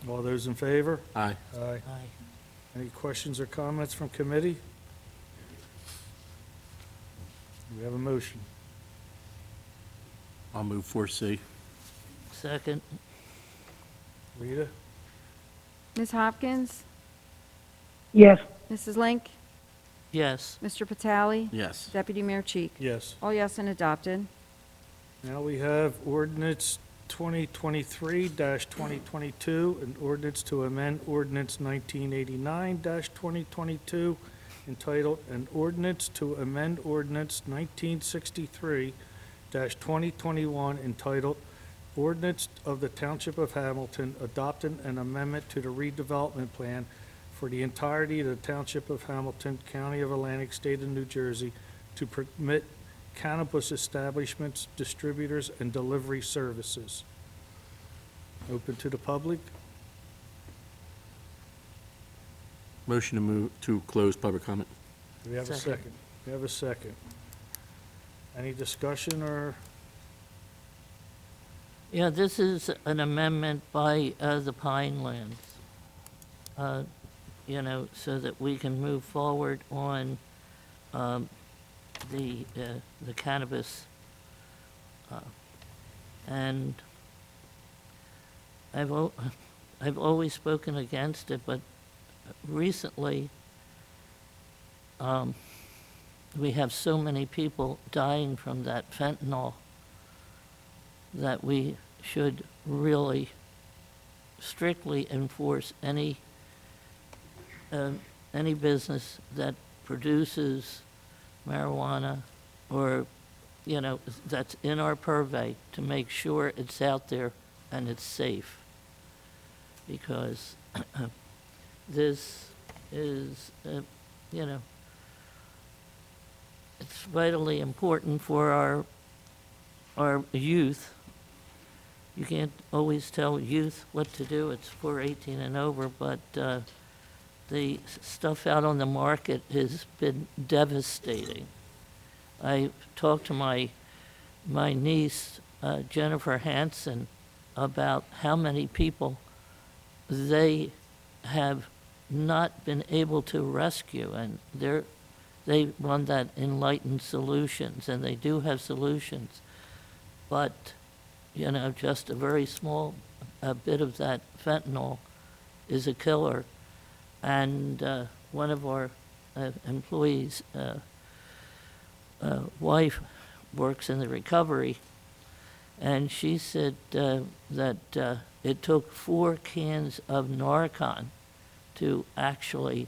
A: All those in favor?
C: Aye.
A: Aye.
D: Aye.
A: Any questions or comments from committee? Do we have a motion?
C: I'll move 4C.
D: Second.
A: Rita?
B: Ms. Hopkins?
F: Yes.
B: Mrs. Link?
D: Yes.
B: Mr. Patali?
C: Yes.
B: Deputy Mayor Cheek?
A: Yes.
B: All yes and adopted.
A: Now we have ordinance 2023-2022, an ordinance to amend ordinance 1989-2022, entitled An Ordinance to Amend Ordinance 1963-2021, entitled Ordinance of the Township of Hamilton adopting an amendment to the redevelopment plan for the entirety of the Township of Hamilton, County of Atlantic, State of New Jersey, to permit cannabis establishments, distributors, and delivery services. Open to the public.
C: Motion to move to close public comment.
A: Do we have a
D: Second.
A: second? We have a second. Any discussion or,
D: Yeah, this is an amendment by the Pinelands, so that we can move forward on the cannabis And I've always spoken against it, but recently, we have so many people dying from that fentanyl that we should really strictly enforce any business that produces marijuana or, that's in our purvey, to make sure it's out there and it's safe. Because this is, it's vitally important for our youth. You can't always tell youth what to do. It's for 18 and over, but the stuff out on the market has been devastating. I talked to my niece, Jennifer Hansen, about how many people they have not been able to rescue, and they run that Enlightened Solutions, and they do have solutions, but just a very small bit of that fentanyl is a killer. And one of our employees' wife works in the recovery, and she said that it took 4 cans of Narcan to actually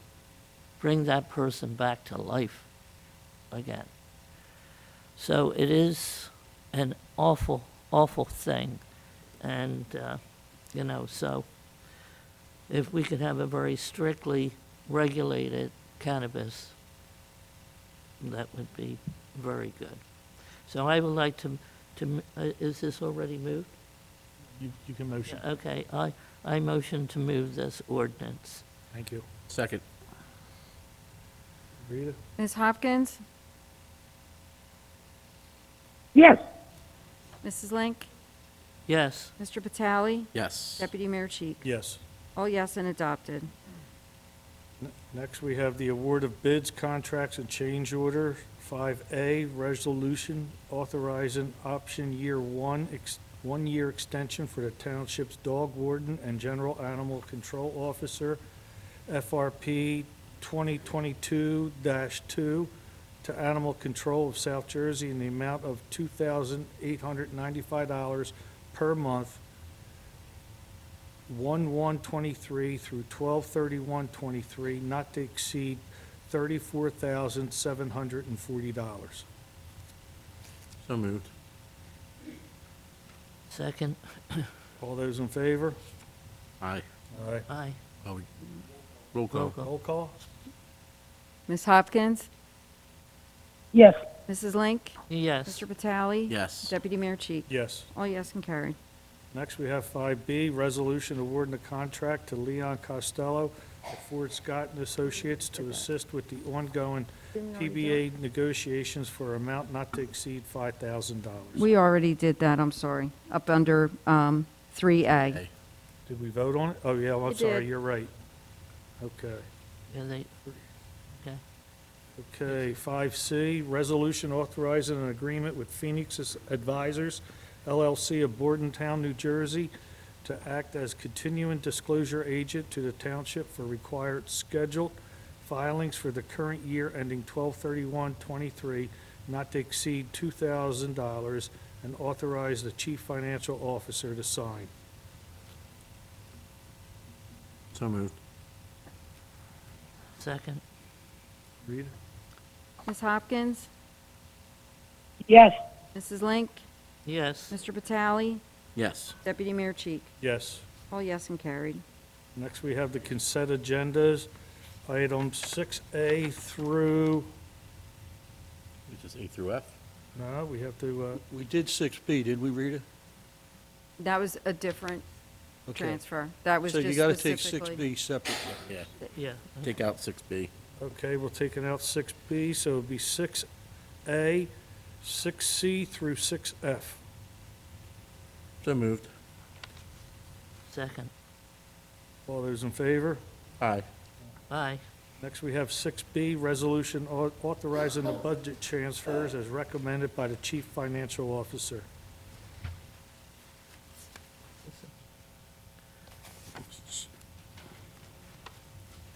D: bring that person back to life again. So it is an awful, awful thing. And, so if we could have a very strictly regulated cannabis, that would be very good. So I would like to is this already moved?
A: You can motion.
D: Okay, I motion to move this ordinance.
A: Thank you.
C: Second.
A: Rita?
B: Ms. Hopkins?
F: Yes.
B: Mrs. Link?
D: Yes.
B: Mr. Vitale?
C: Yes.
B: Deputy Mayor Cheek?
A: Yes.
B: All yes and adopted.
A: Next, we have the award of bids, contracts, and change order. 5A, resolution authorizing option year 1-year extension for the Township's dog warden and general animal control officer, FRP 2022-2, to Animal Control of South Jersey in the amount of $2,895 per month, 1/1/23 through 12/31/23, not to exceed $34,740.
C: So moved.
D: Second.
A: All those in favor?
C: Aye.
A: Aye.
D: Aye.
C: Oh, roll call.
D: Roll call.
A: Roll call?
B: Ms. Hopkins?
F: Yes.
B: Mrs. Link?
D: Yes.
B: Mr. Vitale?
C: Yes.
B: Deputy Mayor Cheek?
A: Yes.
B: All yes and carried.
A: Next, we have 5B, resolution awarding a contract to Leon Costello of Ford Scott and Associates to assist with the ongoing PBA negotiations for amount not to exceed $5,000.
B: We already did that, I'm sorry, up under 3A.
C: Hey.
A: Did we vote on it? Oh, yeah, I'm
B: We
A: sorry,
B: did.
A: you're right. Okay.
D: Yeah, okay.
A: Okay, 5C, resolution authorizing an agreement with Phoenix Advisors, LLC of Bordentown, New Jersey, to act as continuing disclosure agent to the township for required scheduled filings for the current year ending 12/31/23, not to exceed $2,000, and authorize the chief financial officer to sign.
C: So moved.
D: Second.
A: Rita?
B: Ms. Hopkins?
F: Yes.
B: Mrs. Link?
D: Yes.
B: Mr. Vitale?
C: Yes.
B: Deputy Mayor Cheek?
A: Yes.
B: All yes and carried.
A: Next, we have the consent agendas, items 6A through,
C: Which is A through F?
A: no, we have to,
J: We did 6B, did we, Rita?
B: That was a different
J: Okay.
B: transfer. That was
J: So
B: just
J: you got to take
B: specifically.
J: 6B separately.
C: Yeah.
D: Yeah.
C: Take out 6B.
A: okay, we're taking out 6B, so it'll be 6A, 6C through 6F.
C: So moved.
D: Second.
A: All those in favor?
C: Aye.
D: Aye.
A: Next, we have 6B, resolution authorizing the budget transfers as recommended by the chief financial officer.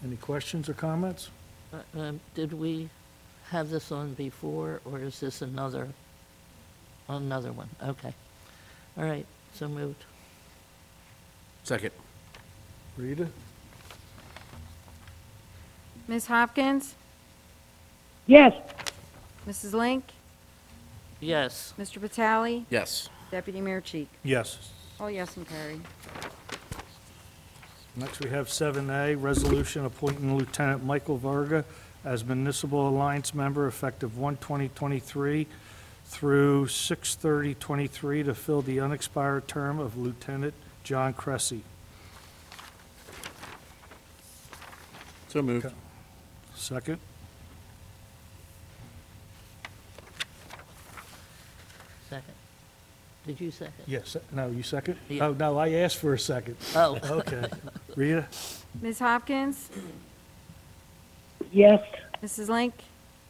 A: Any questions or comments?
D: Did we have this on before, or is this another one? Okay. All right, so moved.
C: Second.
A: Rita?
B: Ms. Hopkins?
F: Yes.
B: Mrs. Link?
D: Yes.
B: Mr. Vitale?
C: Yes.
B: Deputy Mayor Cheek?
A: Yes.
B: All yes and carried.
A: Next, we have 7A, resolution appointing Lieutenant Michael Varga as Municipal Alliance member effective 1/20/23 through 6/30/23 to fill the unexpired term of Lieutenant John Cressy.
C: So moved.
A: Okay. Second?
D: Second. Did you second?
A: Yes. No, you second?
D: Yeah.
A: Oh, no, I asked for a second.
D: Oh,
A: Okay. Rita?
B: Ms. Hopkins?
F: Yes.
B: Mrs. Link?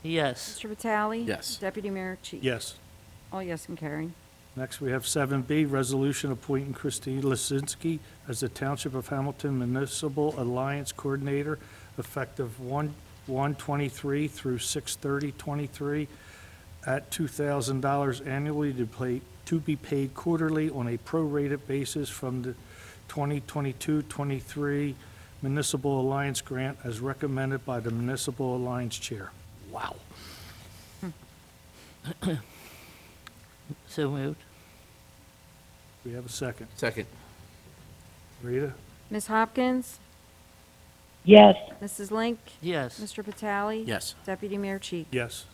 D: yes.
B: Mr. Vitale?
C: Yes.
B: Deputy Mayor Cheek?
A: Yes.
B: All yes and carried.
A: Next, we have 7B, resolution appointing Christine Lisinski as the Township of Hamilton Municipal Alliance Coordinator effective 1/1/23 through 6/30/23 at $2,000 annually to be paid quarterly on a prorated basis from the 2022-23 Municipal Alliance Grant as recommended by the Municipal Alliance Chair. Wow.
D: So moved.
A: We have a second.
C: Second.
A: Rita?
B: Ms. Hopkins?
F: Yes.
B: Mrs. Link?
D: Yes.
B: Mr. Vitale?
C: Yes.
B: Deputy Mayor Cheek?
A: Yes.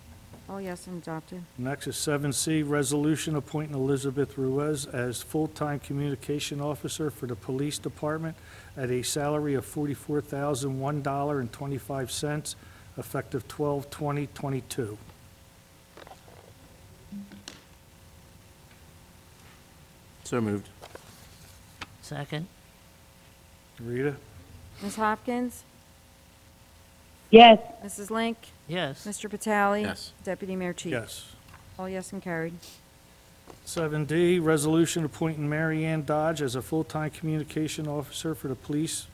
B: All yes and adopted.
A: Next is 7C, resolution appointing Elizabeth Ruiz as full-time communication officer for the police department at a salary of $44,001.25, effective 12/20/22.
C: So moved.
D: Second.
A: Rita?
B: Ms. Hopkins?
F: Yes.
B: Mrs. Link?
D: Yes.
B: Mr. Vitale?
C: Yes.
B: Deputy Mayor Cheek?
A: Yes.
B: All yes and carried.
A: 7D, resolution appointing Mary Ann Dodge as a full-time communication officer for the police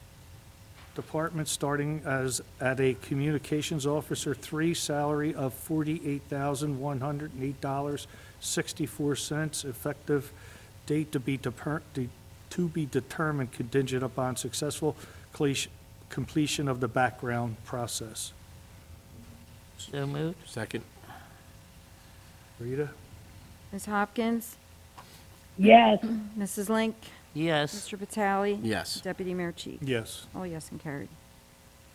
A: department, starting as at a communications officer 3 salary of $48,108.64, effective date to be determined contingent upon successful completion of the background process.
D: So moved.
C: Second.
A: Rita?
B: Ms. Hopkins?
F: Yes.
B: Mrs. Link?
D: Yes.
B: Mr. Vitale?
C: Yes.
B: Deputy Mayor Cheek?
A: Yes.
B: All yes and carried.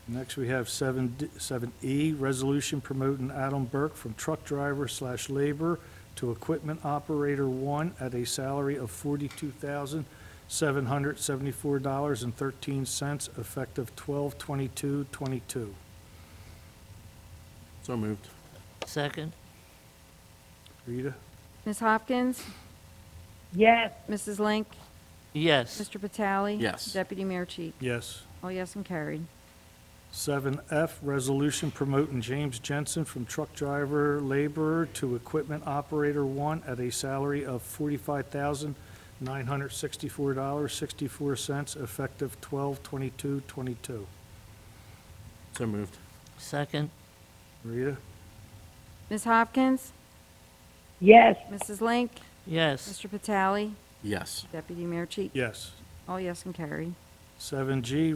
A: Next, we have 7E, resolution promoting Adam Burke from truck driver / laborer to equipment operator 1 at a salary of $42,774.13, effective 12/22/22.
C: So moved.
D: Second.
A: Rita?
B: Ms. Hopkins?
F: Yes.
B: Mrs. Link?
D: Yes.
B: Mr. Vitale?
C: Yes.
B: Deputy Mayor Cheek?
A: Yes.
B: All yes and carried.
A: 7F, resolution promoting James Jensen from truck driver laborer to equipment operator 1 at a salary of $45,964.64, effective 12/22/22.
C: So moved.
D: Second.
A: Rita?
B: Ms. Hopkins?
F: Yes.
B: Mrs. Link?
D: Yes.
B: Mr. Vitale?
C: Yes.
B: Deputy Mayor Cheek?
A: Yes.
B: All yes and carried.
A: 7G,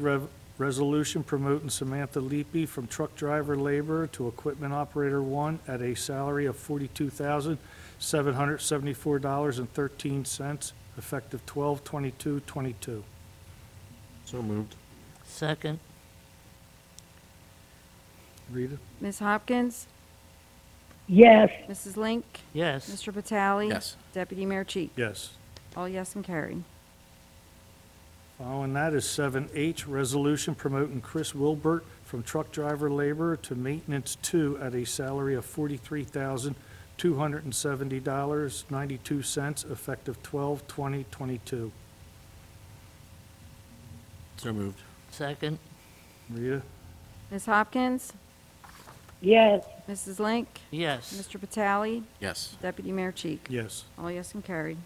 A: resolution promoting Samantha Leapy from truck driver laborer to equipment operator 1 at a salary of $42,774.13, effective 12/22/22.
C: So moved.
D: Second.
A: Rita?
B: Ms. Hopkins?
F: Yes.
B: Mrs. Link?
D: Yes.
B: Mr. Vitale?
C: Yes.
B: Deputy Mayor Cheek?
A: Yes.
B: All yes and carried.
A: Following that is 7H, resolution promoting Chris Wilbert from truck driver laborer to maintenance 2 at a salary of $43,270.92, effective 12/20/22.
C: So moved.
D: Second.
A: Rita?
B: Ms. Hopkins?
F: Yes.
B: Mrs. Link?
D: Yes.
B: Mr. Vitale?
C: Yes.
B: Deputy Mayor Cheek?
A: Yes.
B: All yes and carried.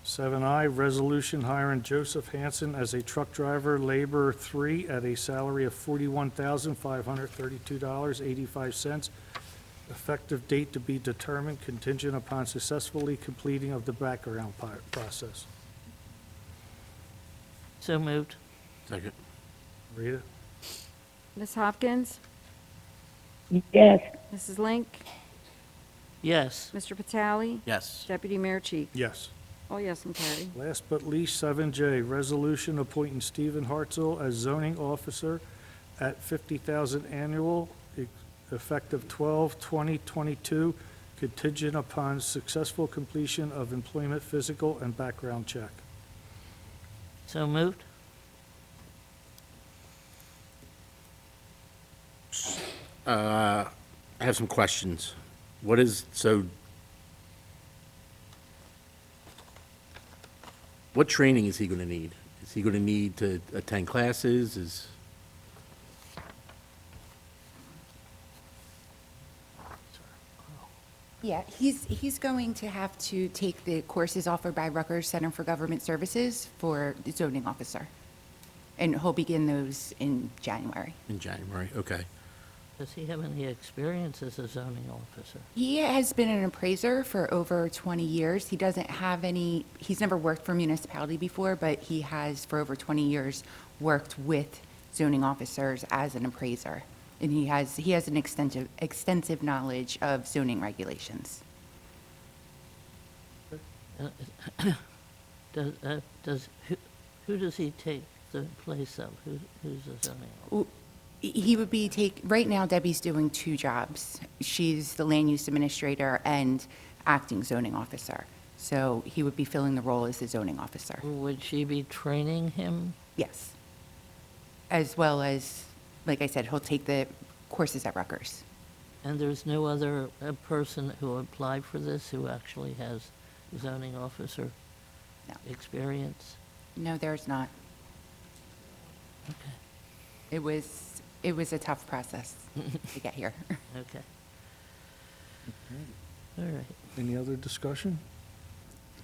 A: 7I, resolution hiring Joseph Hanson as a truck driver, laborer 3, at a salary of $41,532.85. Effective date to be determined, contingent upon successfully completing of the background process.
D: So moved.
C: Second.
A: Rita?
B: Ms. Hopkins?
F: yes,
B: Mrs. Link?
D: Yes.
B: Mr. Vitale?
C: Yes.
B: Deputy Mayor Cheek?
A: Yes.
B: All yes and carried.
A: Last but least, 7J, resolution appointing Stephen Hartzell as zoning officer at $50,000 annual, effective 12/20/22, contingent upon successful completion of employment, physical, and background check.
D: So moved.
C: I have some questions. What training is he going to need? Is he going to need to attend classes?
M: Yeah, he's going to have to take the courses offered by Rutgers Center for Government Services for the zoning officer. And he'll begin those in January.
C: In January, okay.
D: Does he have any experience as a zoning officer?
M: He has been an appraiser for over 20 years. He doesn't have any, he's never worked for a municipality before, but he has for over 20 years worked with zoning officers as an appraiser. And he has an extensive knowledge of zoning regulations.
D: Who does he take the place of? Who's the zoning officer?
M: He would be right now Debbie's doing 2 jobs. She's the land use administrator and acting zoning officer. So he would be filling the role as the zoning officer.
D: Would she be training him?
M: Yes. As well as, like I said, he'll take the courses at Rutgers.
D: And there's no other person who applied for this who actually has zoning officer
M: No.
D: experience?
M: No, there's not.
D: Okay.
M: It was a tough process to get here.
D: Okay. All right.
A: Any other discussion?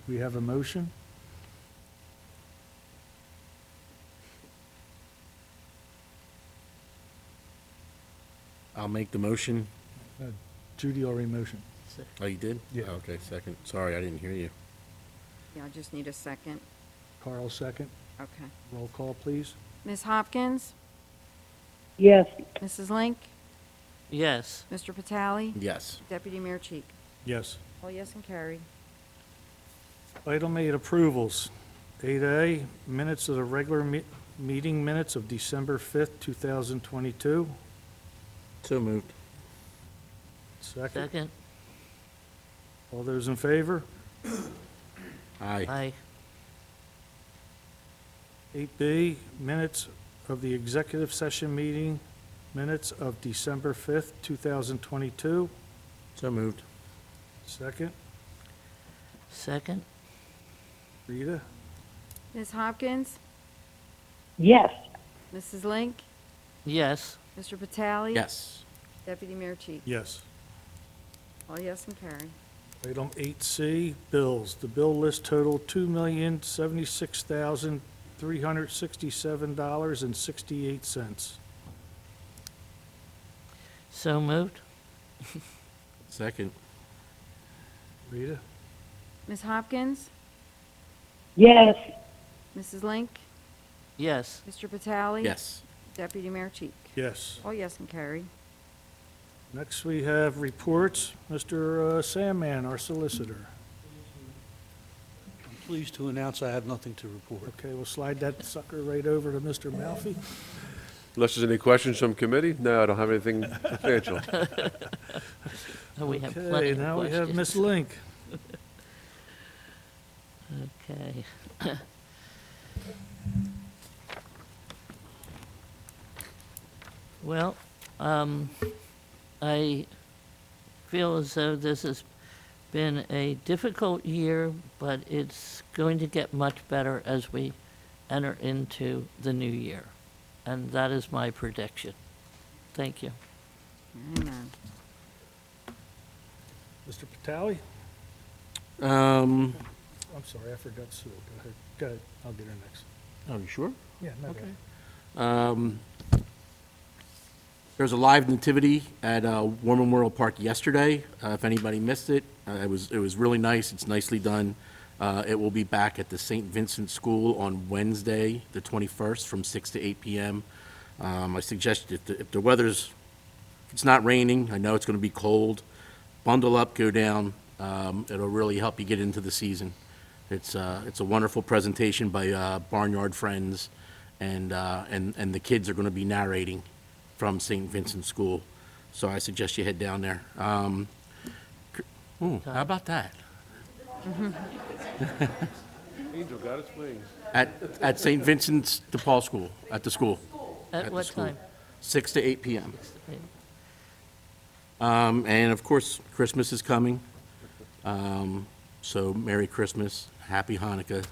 A: We have a motion?
C: I'll make the motion.
A: Judy already motioned.
C: Oh, you did?
A: Yeah.
C: Oh, okay, second. Sorry, I didn't hear you.
B: Yeah, I just need a second.
A: Carl, second.
B: Okay.
A: Roll call, please.
B: Ms. Hopkins?
F: yes,
B: Mrs. Link?
D: Yes.
B: Mr. Vitale?
C: Yes.
B: Deputy Mayor Cheek?
A: Yes.
B: All yes and carried.
A: Item 8, approvals. 8A, minutes of the regular meeting minutes of December 5th, 2022.
C: So moved.
A: Second.
D: Second?
A: All those in favor?
C: Aye.
D: Aye.
A: 8B, minutes of the executive session meeting minutes of December 5th, 2022.
C: So moved.
A: Second.
D: Second?
A: Rita?
B: Ms. Hopkins?
F: yes,
B: Mrs. Link?
D: Yes.
B: Mr. Vitale?
C: Yes.
B: Deputy Mayor Cheek?
A: Yes.
B: All yes and carried.
A: Item 8C, bills. The bill list totaled $2,076,367.68.
D: So moved?
C: Second.
A: Rita?
B: Ms. Hopkins?
F: yes,
B: Mrs. Link?
D: Yes.
B: Mr. Vitale?
C: Yes.
B: Deputy Mayor Cheek?
A: Yes.
B: All yes and carried.
A: Next, we have reports. Mr. Sandman, our solicitor.
J: I'm pleased to announce I have nothing to report.
A: Okay, we'll slide that sucker right over to Mr. Malfi.
N: Unless there's any questions from committee? No, I don't have anything substantial.
D: We have plenty
A: Okay,
D: of
A: now we have Ms.
D: questions.
A: Link.
D: Okay. Well, I feel as though this has been a difficult year, but it's going to get much better as we enter into the new year. And that is my prediction. Thank you.
B: Amen.
A: Mr. Vitale? I'm sorry, I forgot Sue. Go ahead. Go ahead. I'll get her next.
C: Are you sure?
A: Yeah, no, go
C: Okay.
A: ahead.
C: There was a live nativity at War Memorial Park yesterday. If anybody missed it, it was really nice. It's nicely done. It will be back at the St. Vincent School on Wednesday, the 21st, from 6 to 8 p.m. I suggest if the weather's, if it's not raining, I know it's going to be cold, bundle up, go down. It'll really help you get into the season. It's a wonderful presentation by Barnyard Friends, and the kids are going to be narrating from St. Vincent School. So I suggest you head down there. How about that?
N: Angel got its wings.
C: At St. Vincent's DePaul School, at the school.
D: At
C: the
D: what
C: school.
D: time?
C: 6 to 8 p.m. And of course, Christmas is coming. So Merry Christmas, Happy Hanukkah,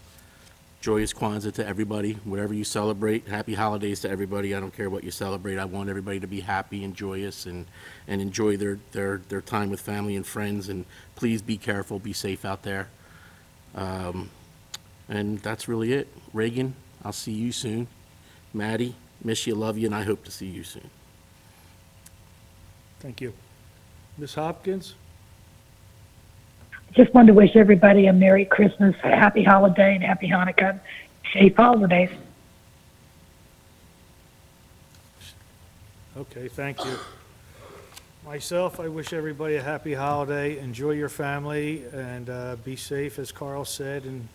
C: joyous Kwanzaa to everybody, whatever you celebrate. Happy holidays to everybody. I don't care what you celebrate. I want everybody to be happy and joyous and enjoy their time with family and friends. And please be careful, be safe out there. And that's really it. Reagan, I'll see you soon. Maddie, miss you, love you, and I hope to see you soon.
A: Thank you. Ms. Hopkins?
F: Just wanted to wish everybody a Merry Christmas, a Happy Holiday, and Happy Hanukkah. Safe holidays.
A: Okay, thank you. Myself, I wish everybody a happy holiday. Enjoy your family and be safe, as Carl said, and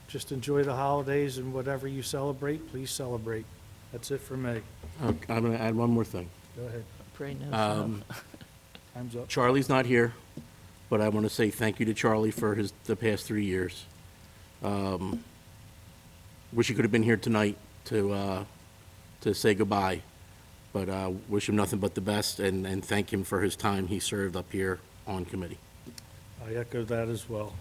A: just enjoy the holidays, and whatever you celebrate, please celebrate. That's it for me.
C: Okay, I'm going to add one more thing.
A: Go ahead.
D: Pray no
A: Time's up.
C: Charlie's not here, but I want to say thank you to Charlie for the past 3 years. Wish he could have been here tonight to say goodbye, but wish him nothing but the best and thank him for his time he served up here on committee.
A: I echo that as well.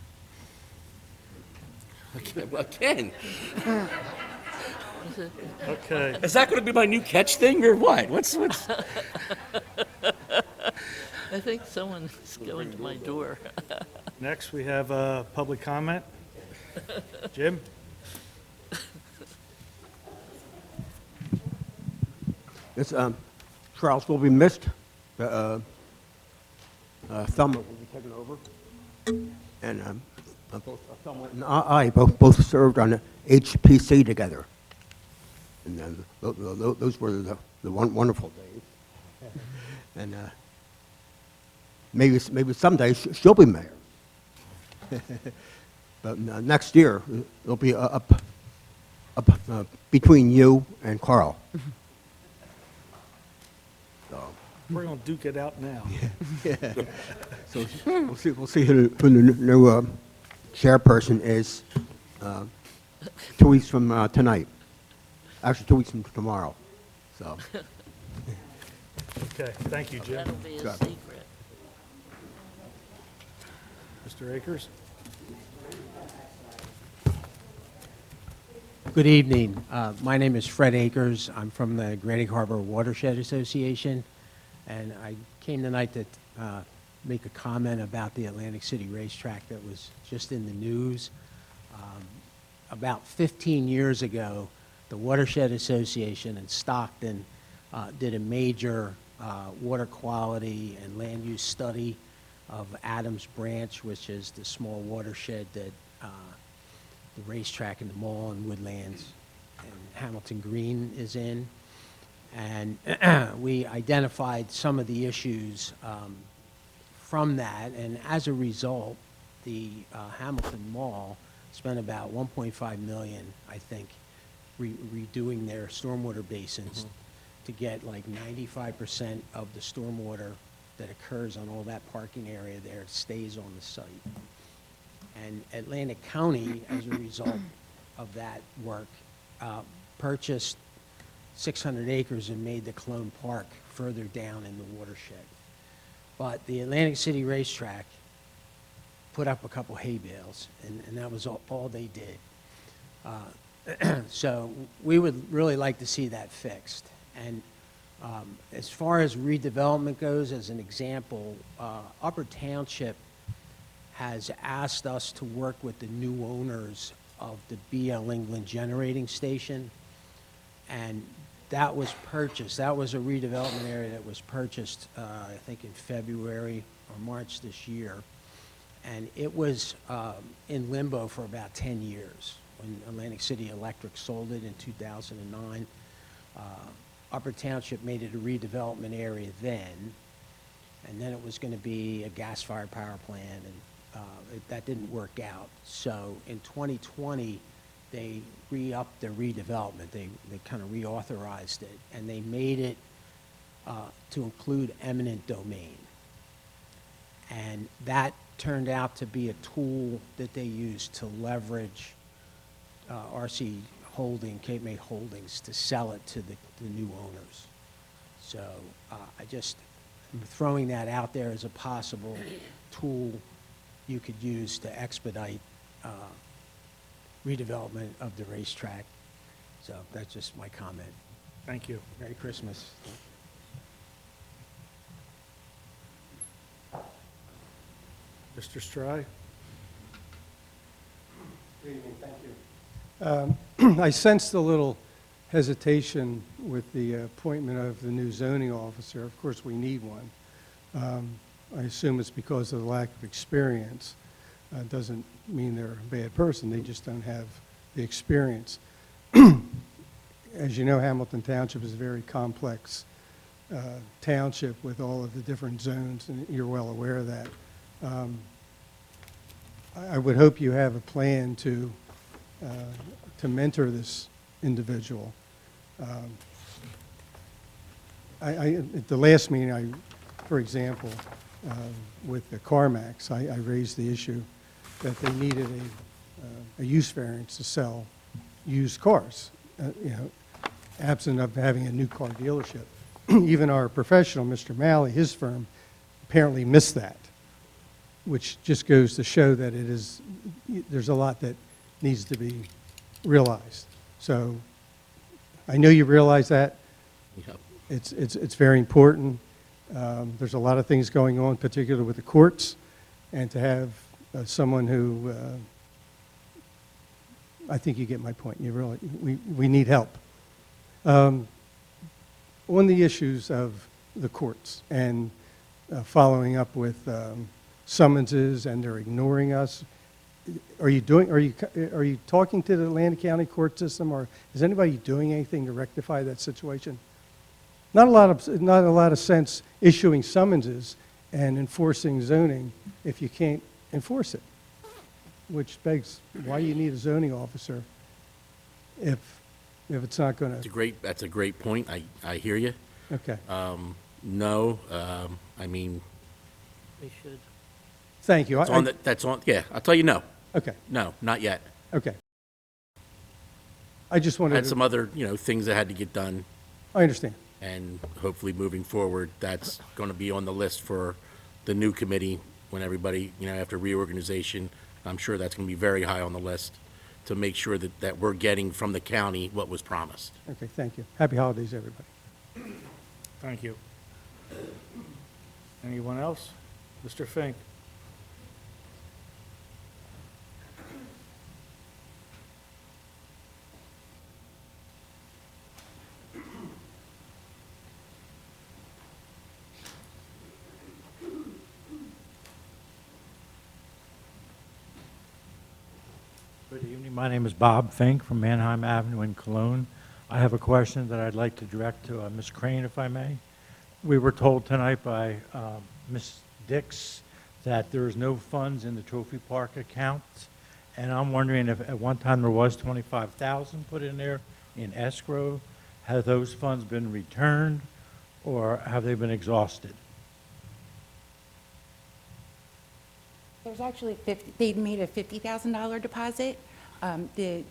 C: Again,
A: Okay.
C: is that going to be my new catch thing or what? What's?
D: I think someone's going to my door.
A: Next, we have public comment. Jim?
O: This, Charles will be missed. Thelma will be taken over. And both Thelma and I both served on the HPC together. And those were the wonderful days. And maybe someday she'll be mayor. But next year, it'll be up between you and Carl. So,
A: We're going to duke it out now.
O: so we'll see who the new chairperson is 2 weeks from tonight. Actually, 2 weeks from tomorrow. So.
A: Okay, thank you, Jim.
D: That'll be a
O: Sure.
D: secret.
A: Mr. Akers?
P: Good evening. My name is Fred Akers. I'm from the Granite Harbor Watershed Association, and I came tonight to make a comment about the Atlantic City racetrack that was just in the news. About 15 years ago, the Watershed Association in Stockton did a major water quality and land use study of Adams Branch, which is the small watershed that the racetrack and the mall and Woodlands and Hamilton Green is in. And we identified some of the issues from that, and as a result, the Hamilton Mall spent about $1.5 million, I think, redoing their stormwater basins to get like 95% of the stormwater that occurs on all that parking area there stays on the site. And Atlantic County, as a result of that work, purchased 600 acres and made the Cologne Park further down in the watershed. But the Atlantic City racetrack put up a couple hay bales, and that was all they did. So we would really like to see that fixed. And as far as redevelopment goes, as an example, Upper Township has asked us to work with the new owners of the BL England generating station. And that was purchased, that was a redevelopment area that was purchased, I think in February or March this year. And it was in limbo for about 10 years. When Atlantic City Electric sold it in 2009, Upper Township made it a redevelopment area then, and then it was going to be a gas-fired power plant, and that didn't work out. So in 2020, they re-upped their redevelopment. They kind of reauthorized it, and they made it to include eminent domain. And that turned out to be a tool that they used to leverage RC Holding, Cape May Holdings, to sell it to the new owners. So I just am throwing that out there as a possible tool you could use to expedite redevelopment of the racetrack. So that's just my comment.
A: Thank you.
P: Merry Christmas.
A: Mr. Strye?
Q: Good evening, thank you. I sensed a little hesitation with the appointment of the new zoning officer. Of course, we need one. I assume it's because of the lack of experience. Doesn't mean they're a bad person, they just don't have the experience. As you know, Hamilton Township is a very complex township with all of the different zones, and you're well aware of that. I would hope you have a plan to mentor this individual. At the last meeting, for example, with the CarMax, I raised the issue that they needed a use variance to sell used cars, absent of having a new car dealership. Even our professional, Mr. Malley, his firm, apparently missed that, which just goes to show that there's a lot that needs to be realized. So I know you realize that.
C: Yep.
Q: It's very important. There's a lot of things going on, particularly with the courts, and to have someone who, I think you get my point. We need help. On the issues of the courts and following up with summonses, and they're ignoring us. Are you talking to the Atlantic County court system, or is anybody doing anything to rectify that situation? Not a lot of sense issuing summonses and enforcing zoning if you can't enforce it, which begs why you need a zoning officer if it's not going to.
C: That's a great point. I hear you.
Q: Okay.
C: No, I mean.
D: They should.
Q: Thank you.
C: Yeah, I'll tell you no.
Q: Okay.
C: No, not yet.
Q: Okay. I just wanted
C: Had some other, things that had to get done,
Q: I understand.
C: and hopefully moving forward, that's going to be on the list for the new committee when everybody, after reorganization. I'm sure that's going to be very high on the list to make sure that we're getting from the county what was promised.
Q: Okay, thank you. Happy holidays, everybody.
A: Thank you. Anyone else? Mr. Fink?
R: Good evening. My name is Bob Fink from Manheim Avenue in Cologne. I have a question that I'd like to direct to Ms. Crane, if I may. We were told tonight by Ms. Dix that there is no funds in the Trophy Park account, and I'm wondering if at one time there was $25,000 put in there in escrow. Have those funds been returned, or have they been exhausted?
M: There's actually they made a $50,000 deposit. The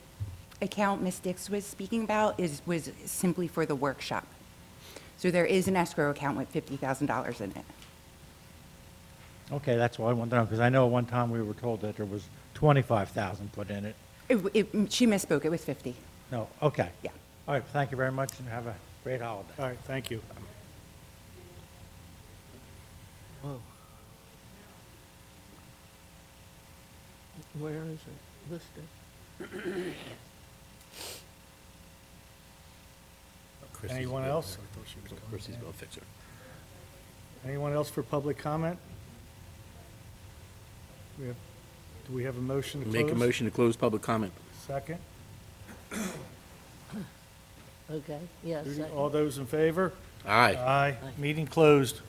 M: account Ms. Dix was speaking about was simply for the workshop. So there is an escrow account with $50,000 in it.
R: Okay, that's what I wanted to know, because I know at one time we were told that there was $25,000 put in it.
M: She misspoke. It was 50.
R: No, okay.
M: Yeah.
R: All right, thank you very much, and have a great holiday.
A: All right, thank you.
D: Where is it listed?
A: Anyone else?
C: Chrissy's gonna fix her.
A: Anyone else for public comment? Do we have a motion to close?
C: Make a motion to close public comment.
A: Second?
D: Okay, yes.
A: All those in favor?
C: Aye.
A: Aye. Meeting closed.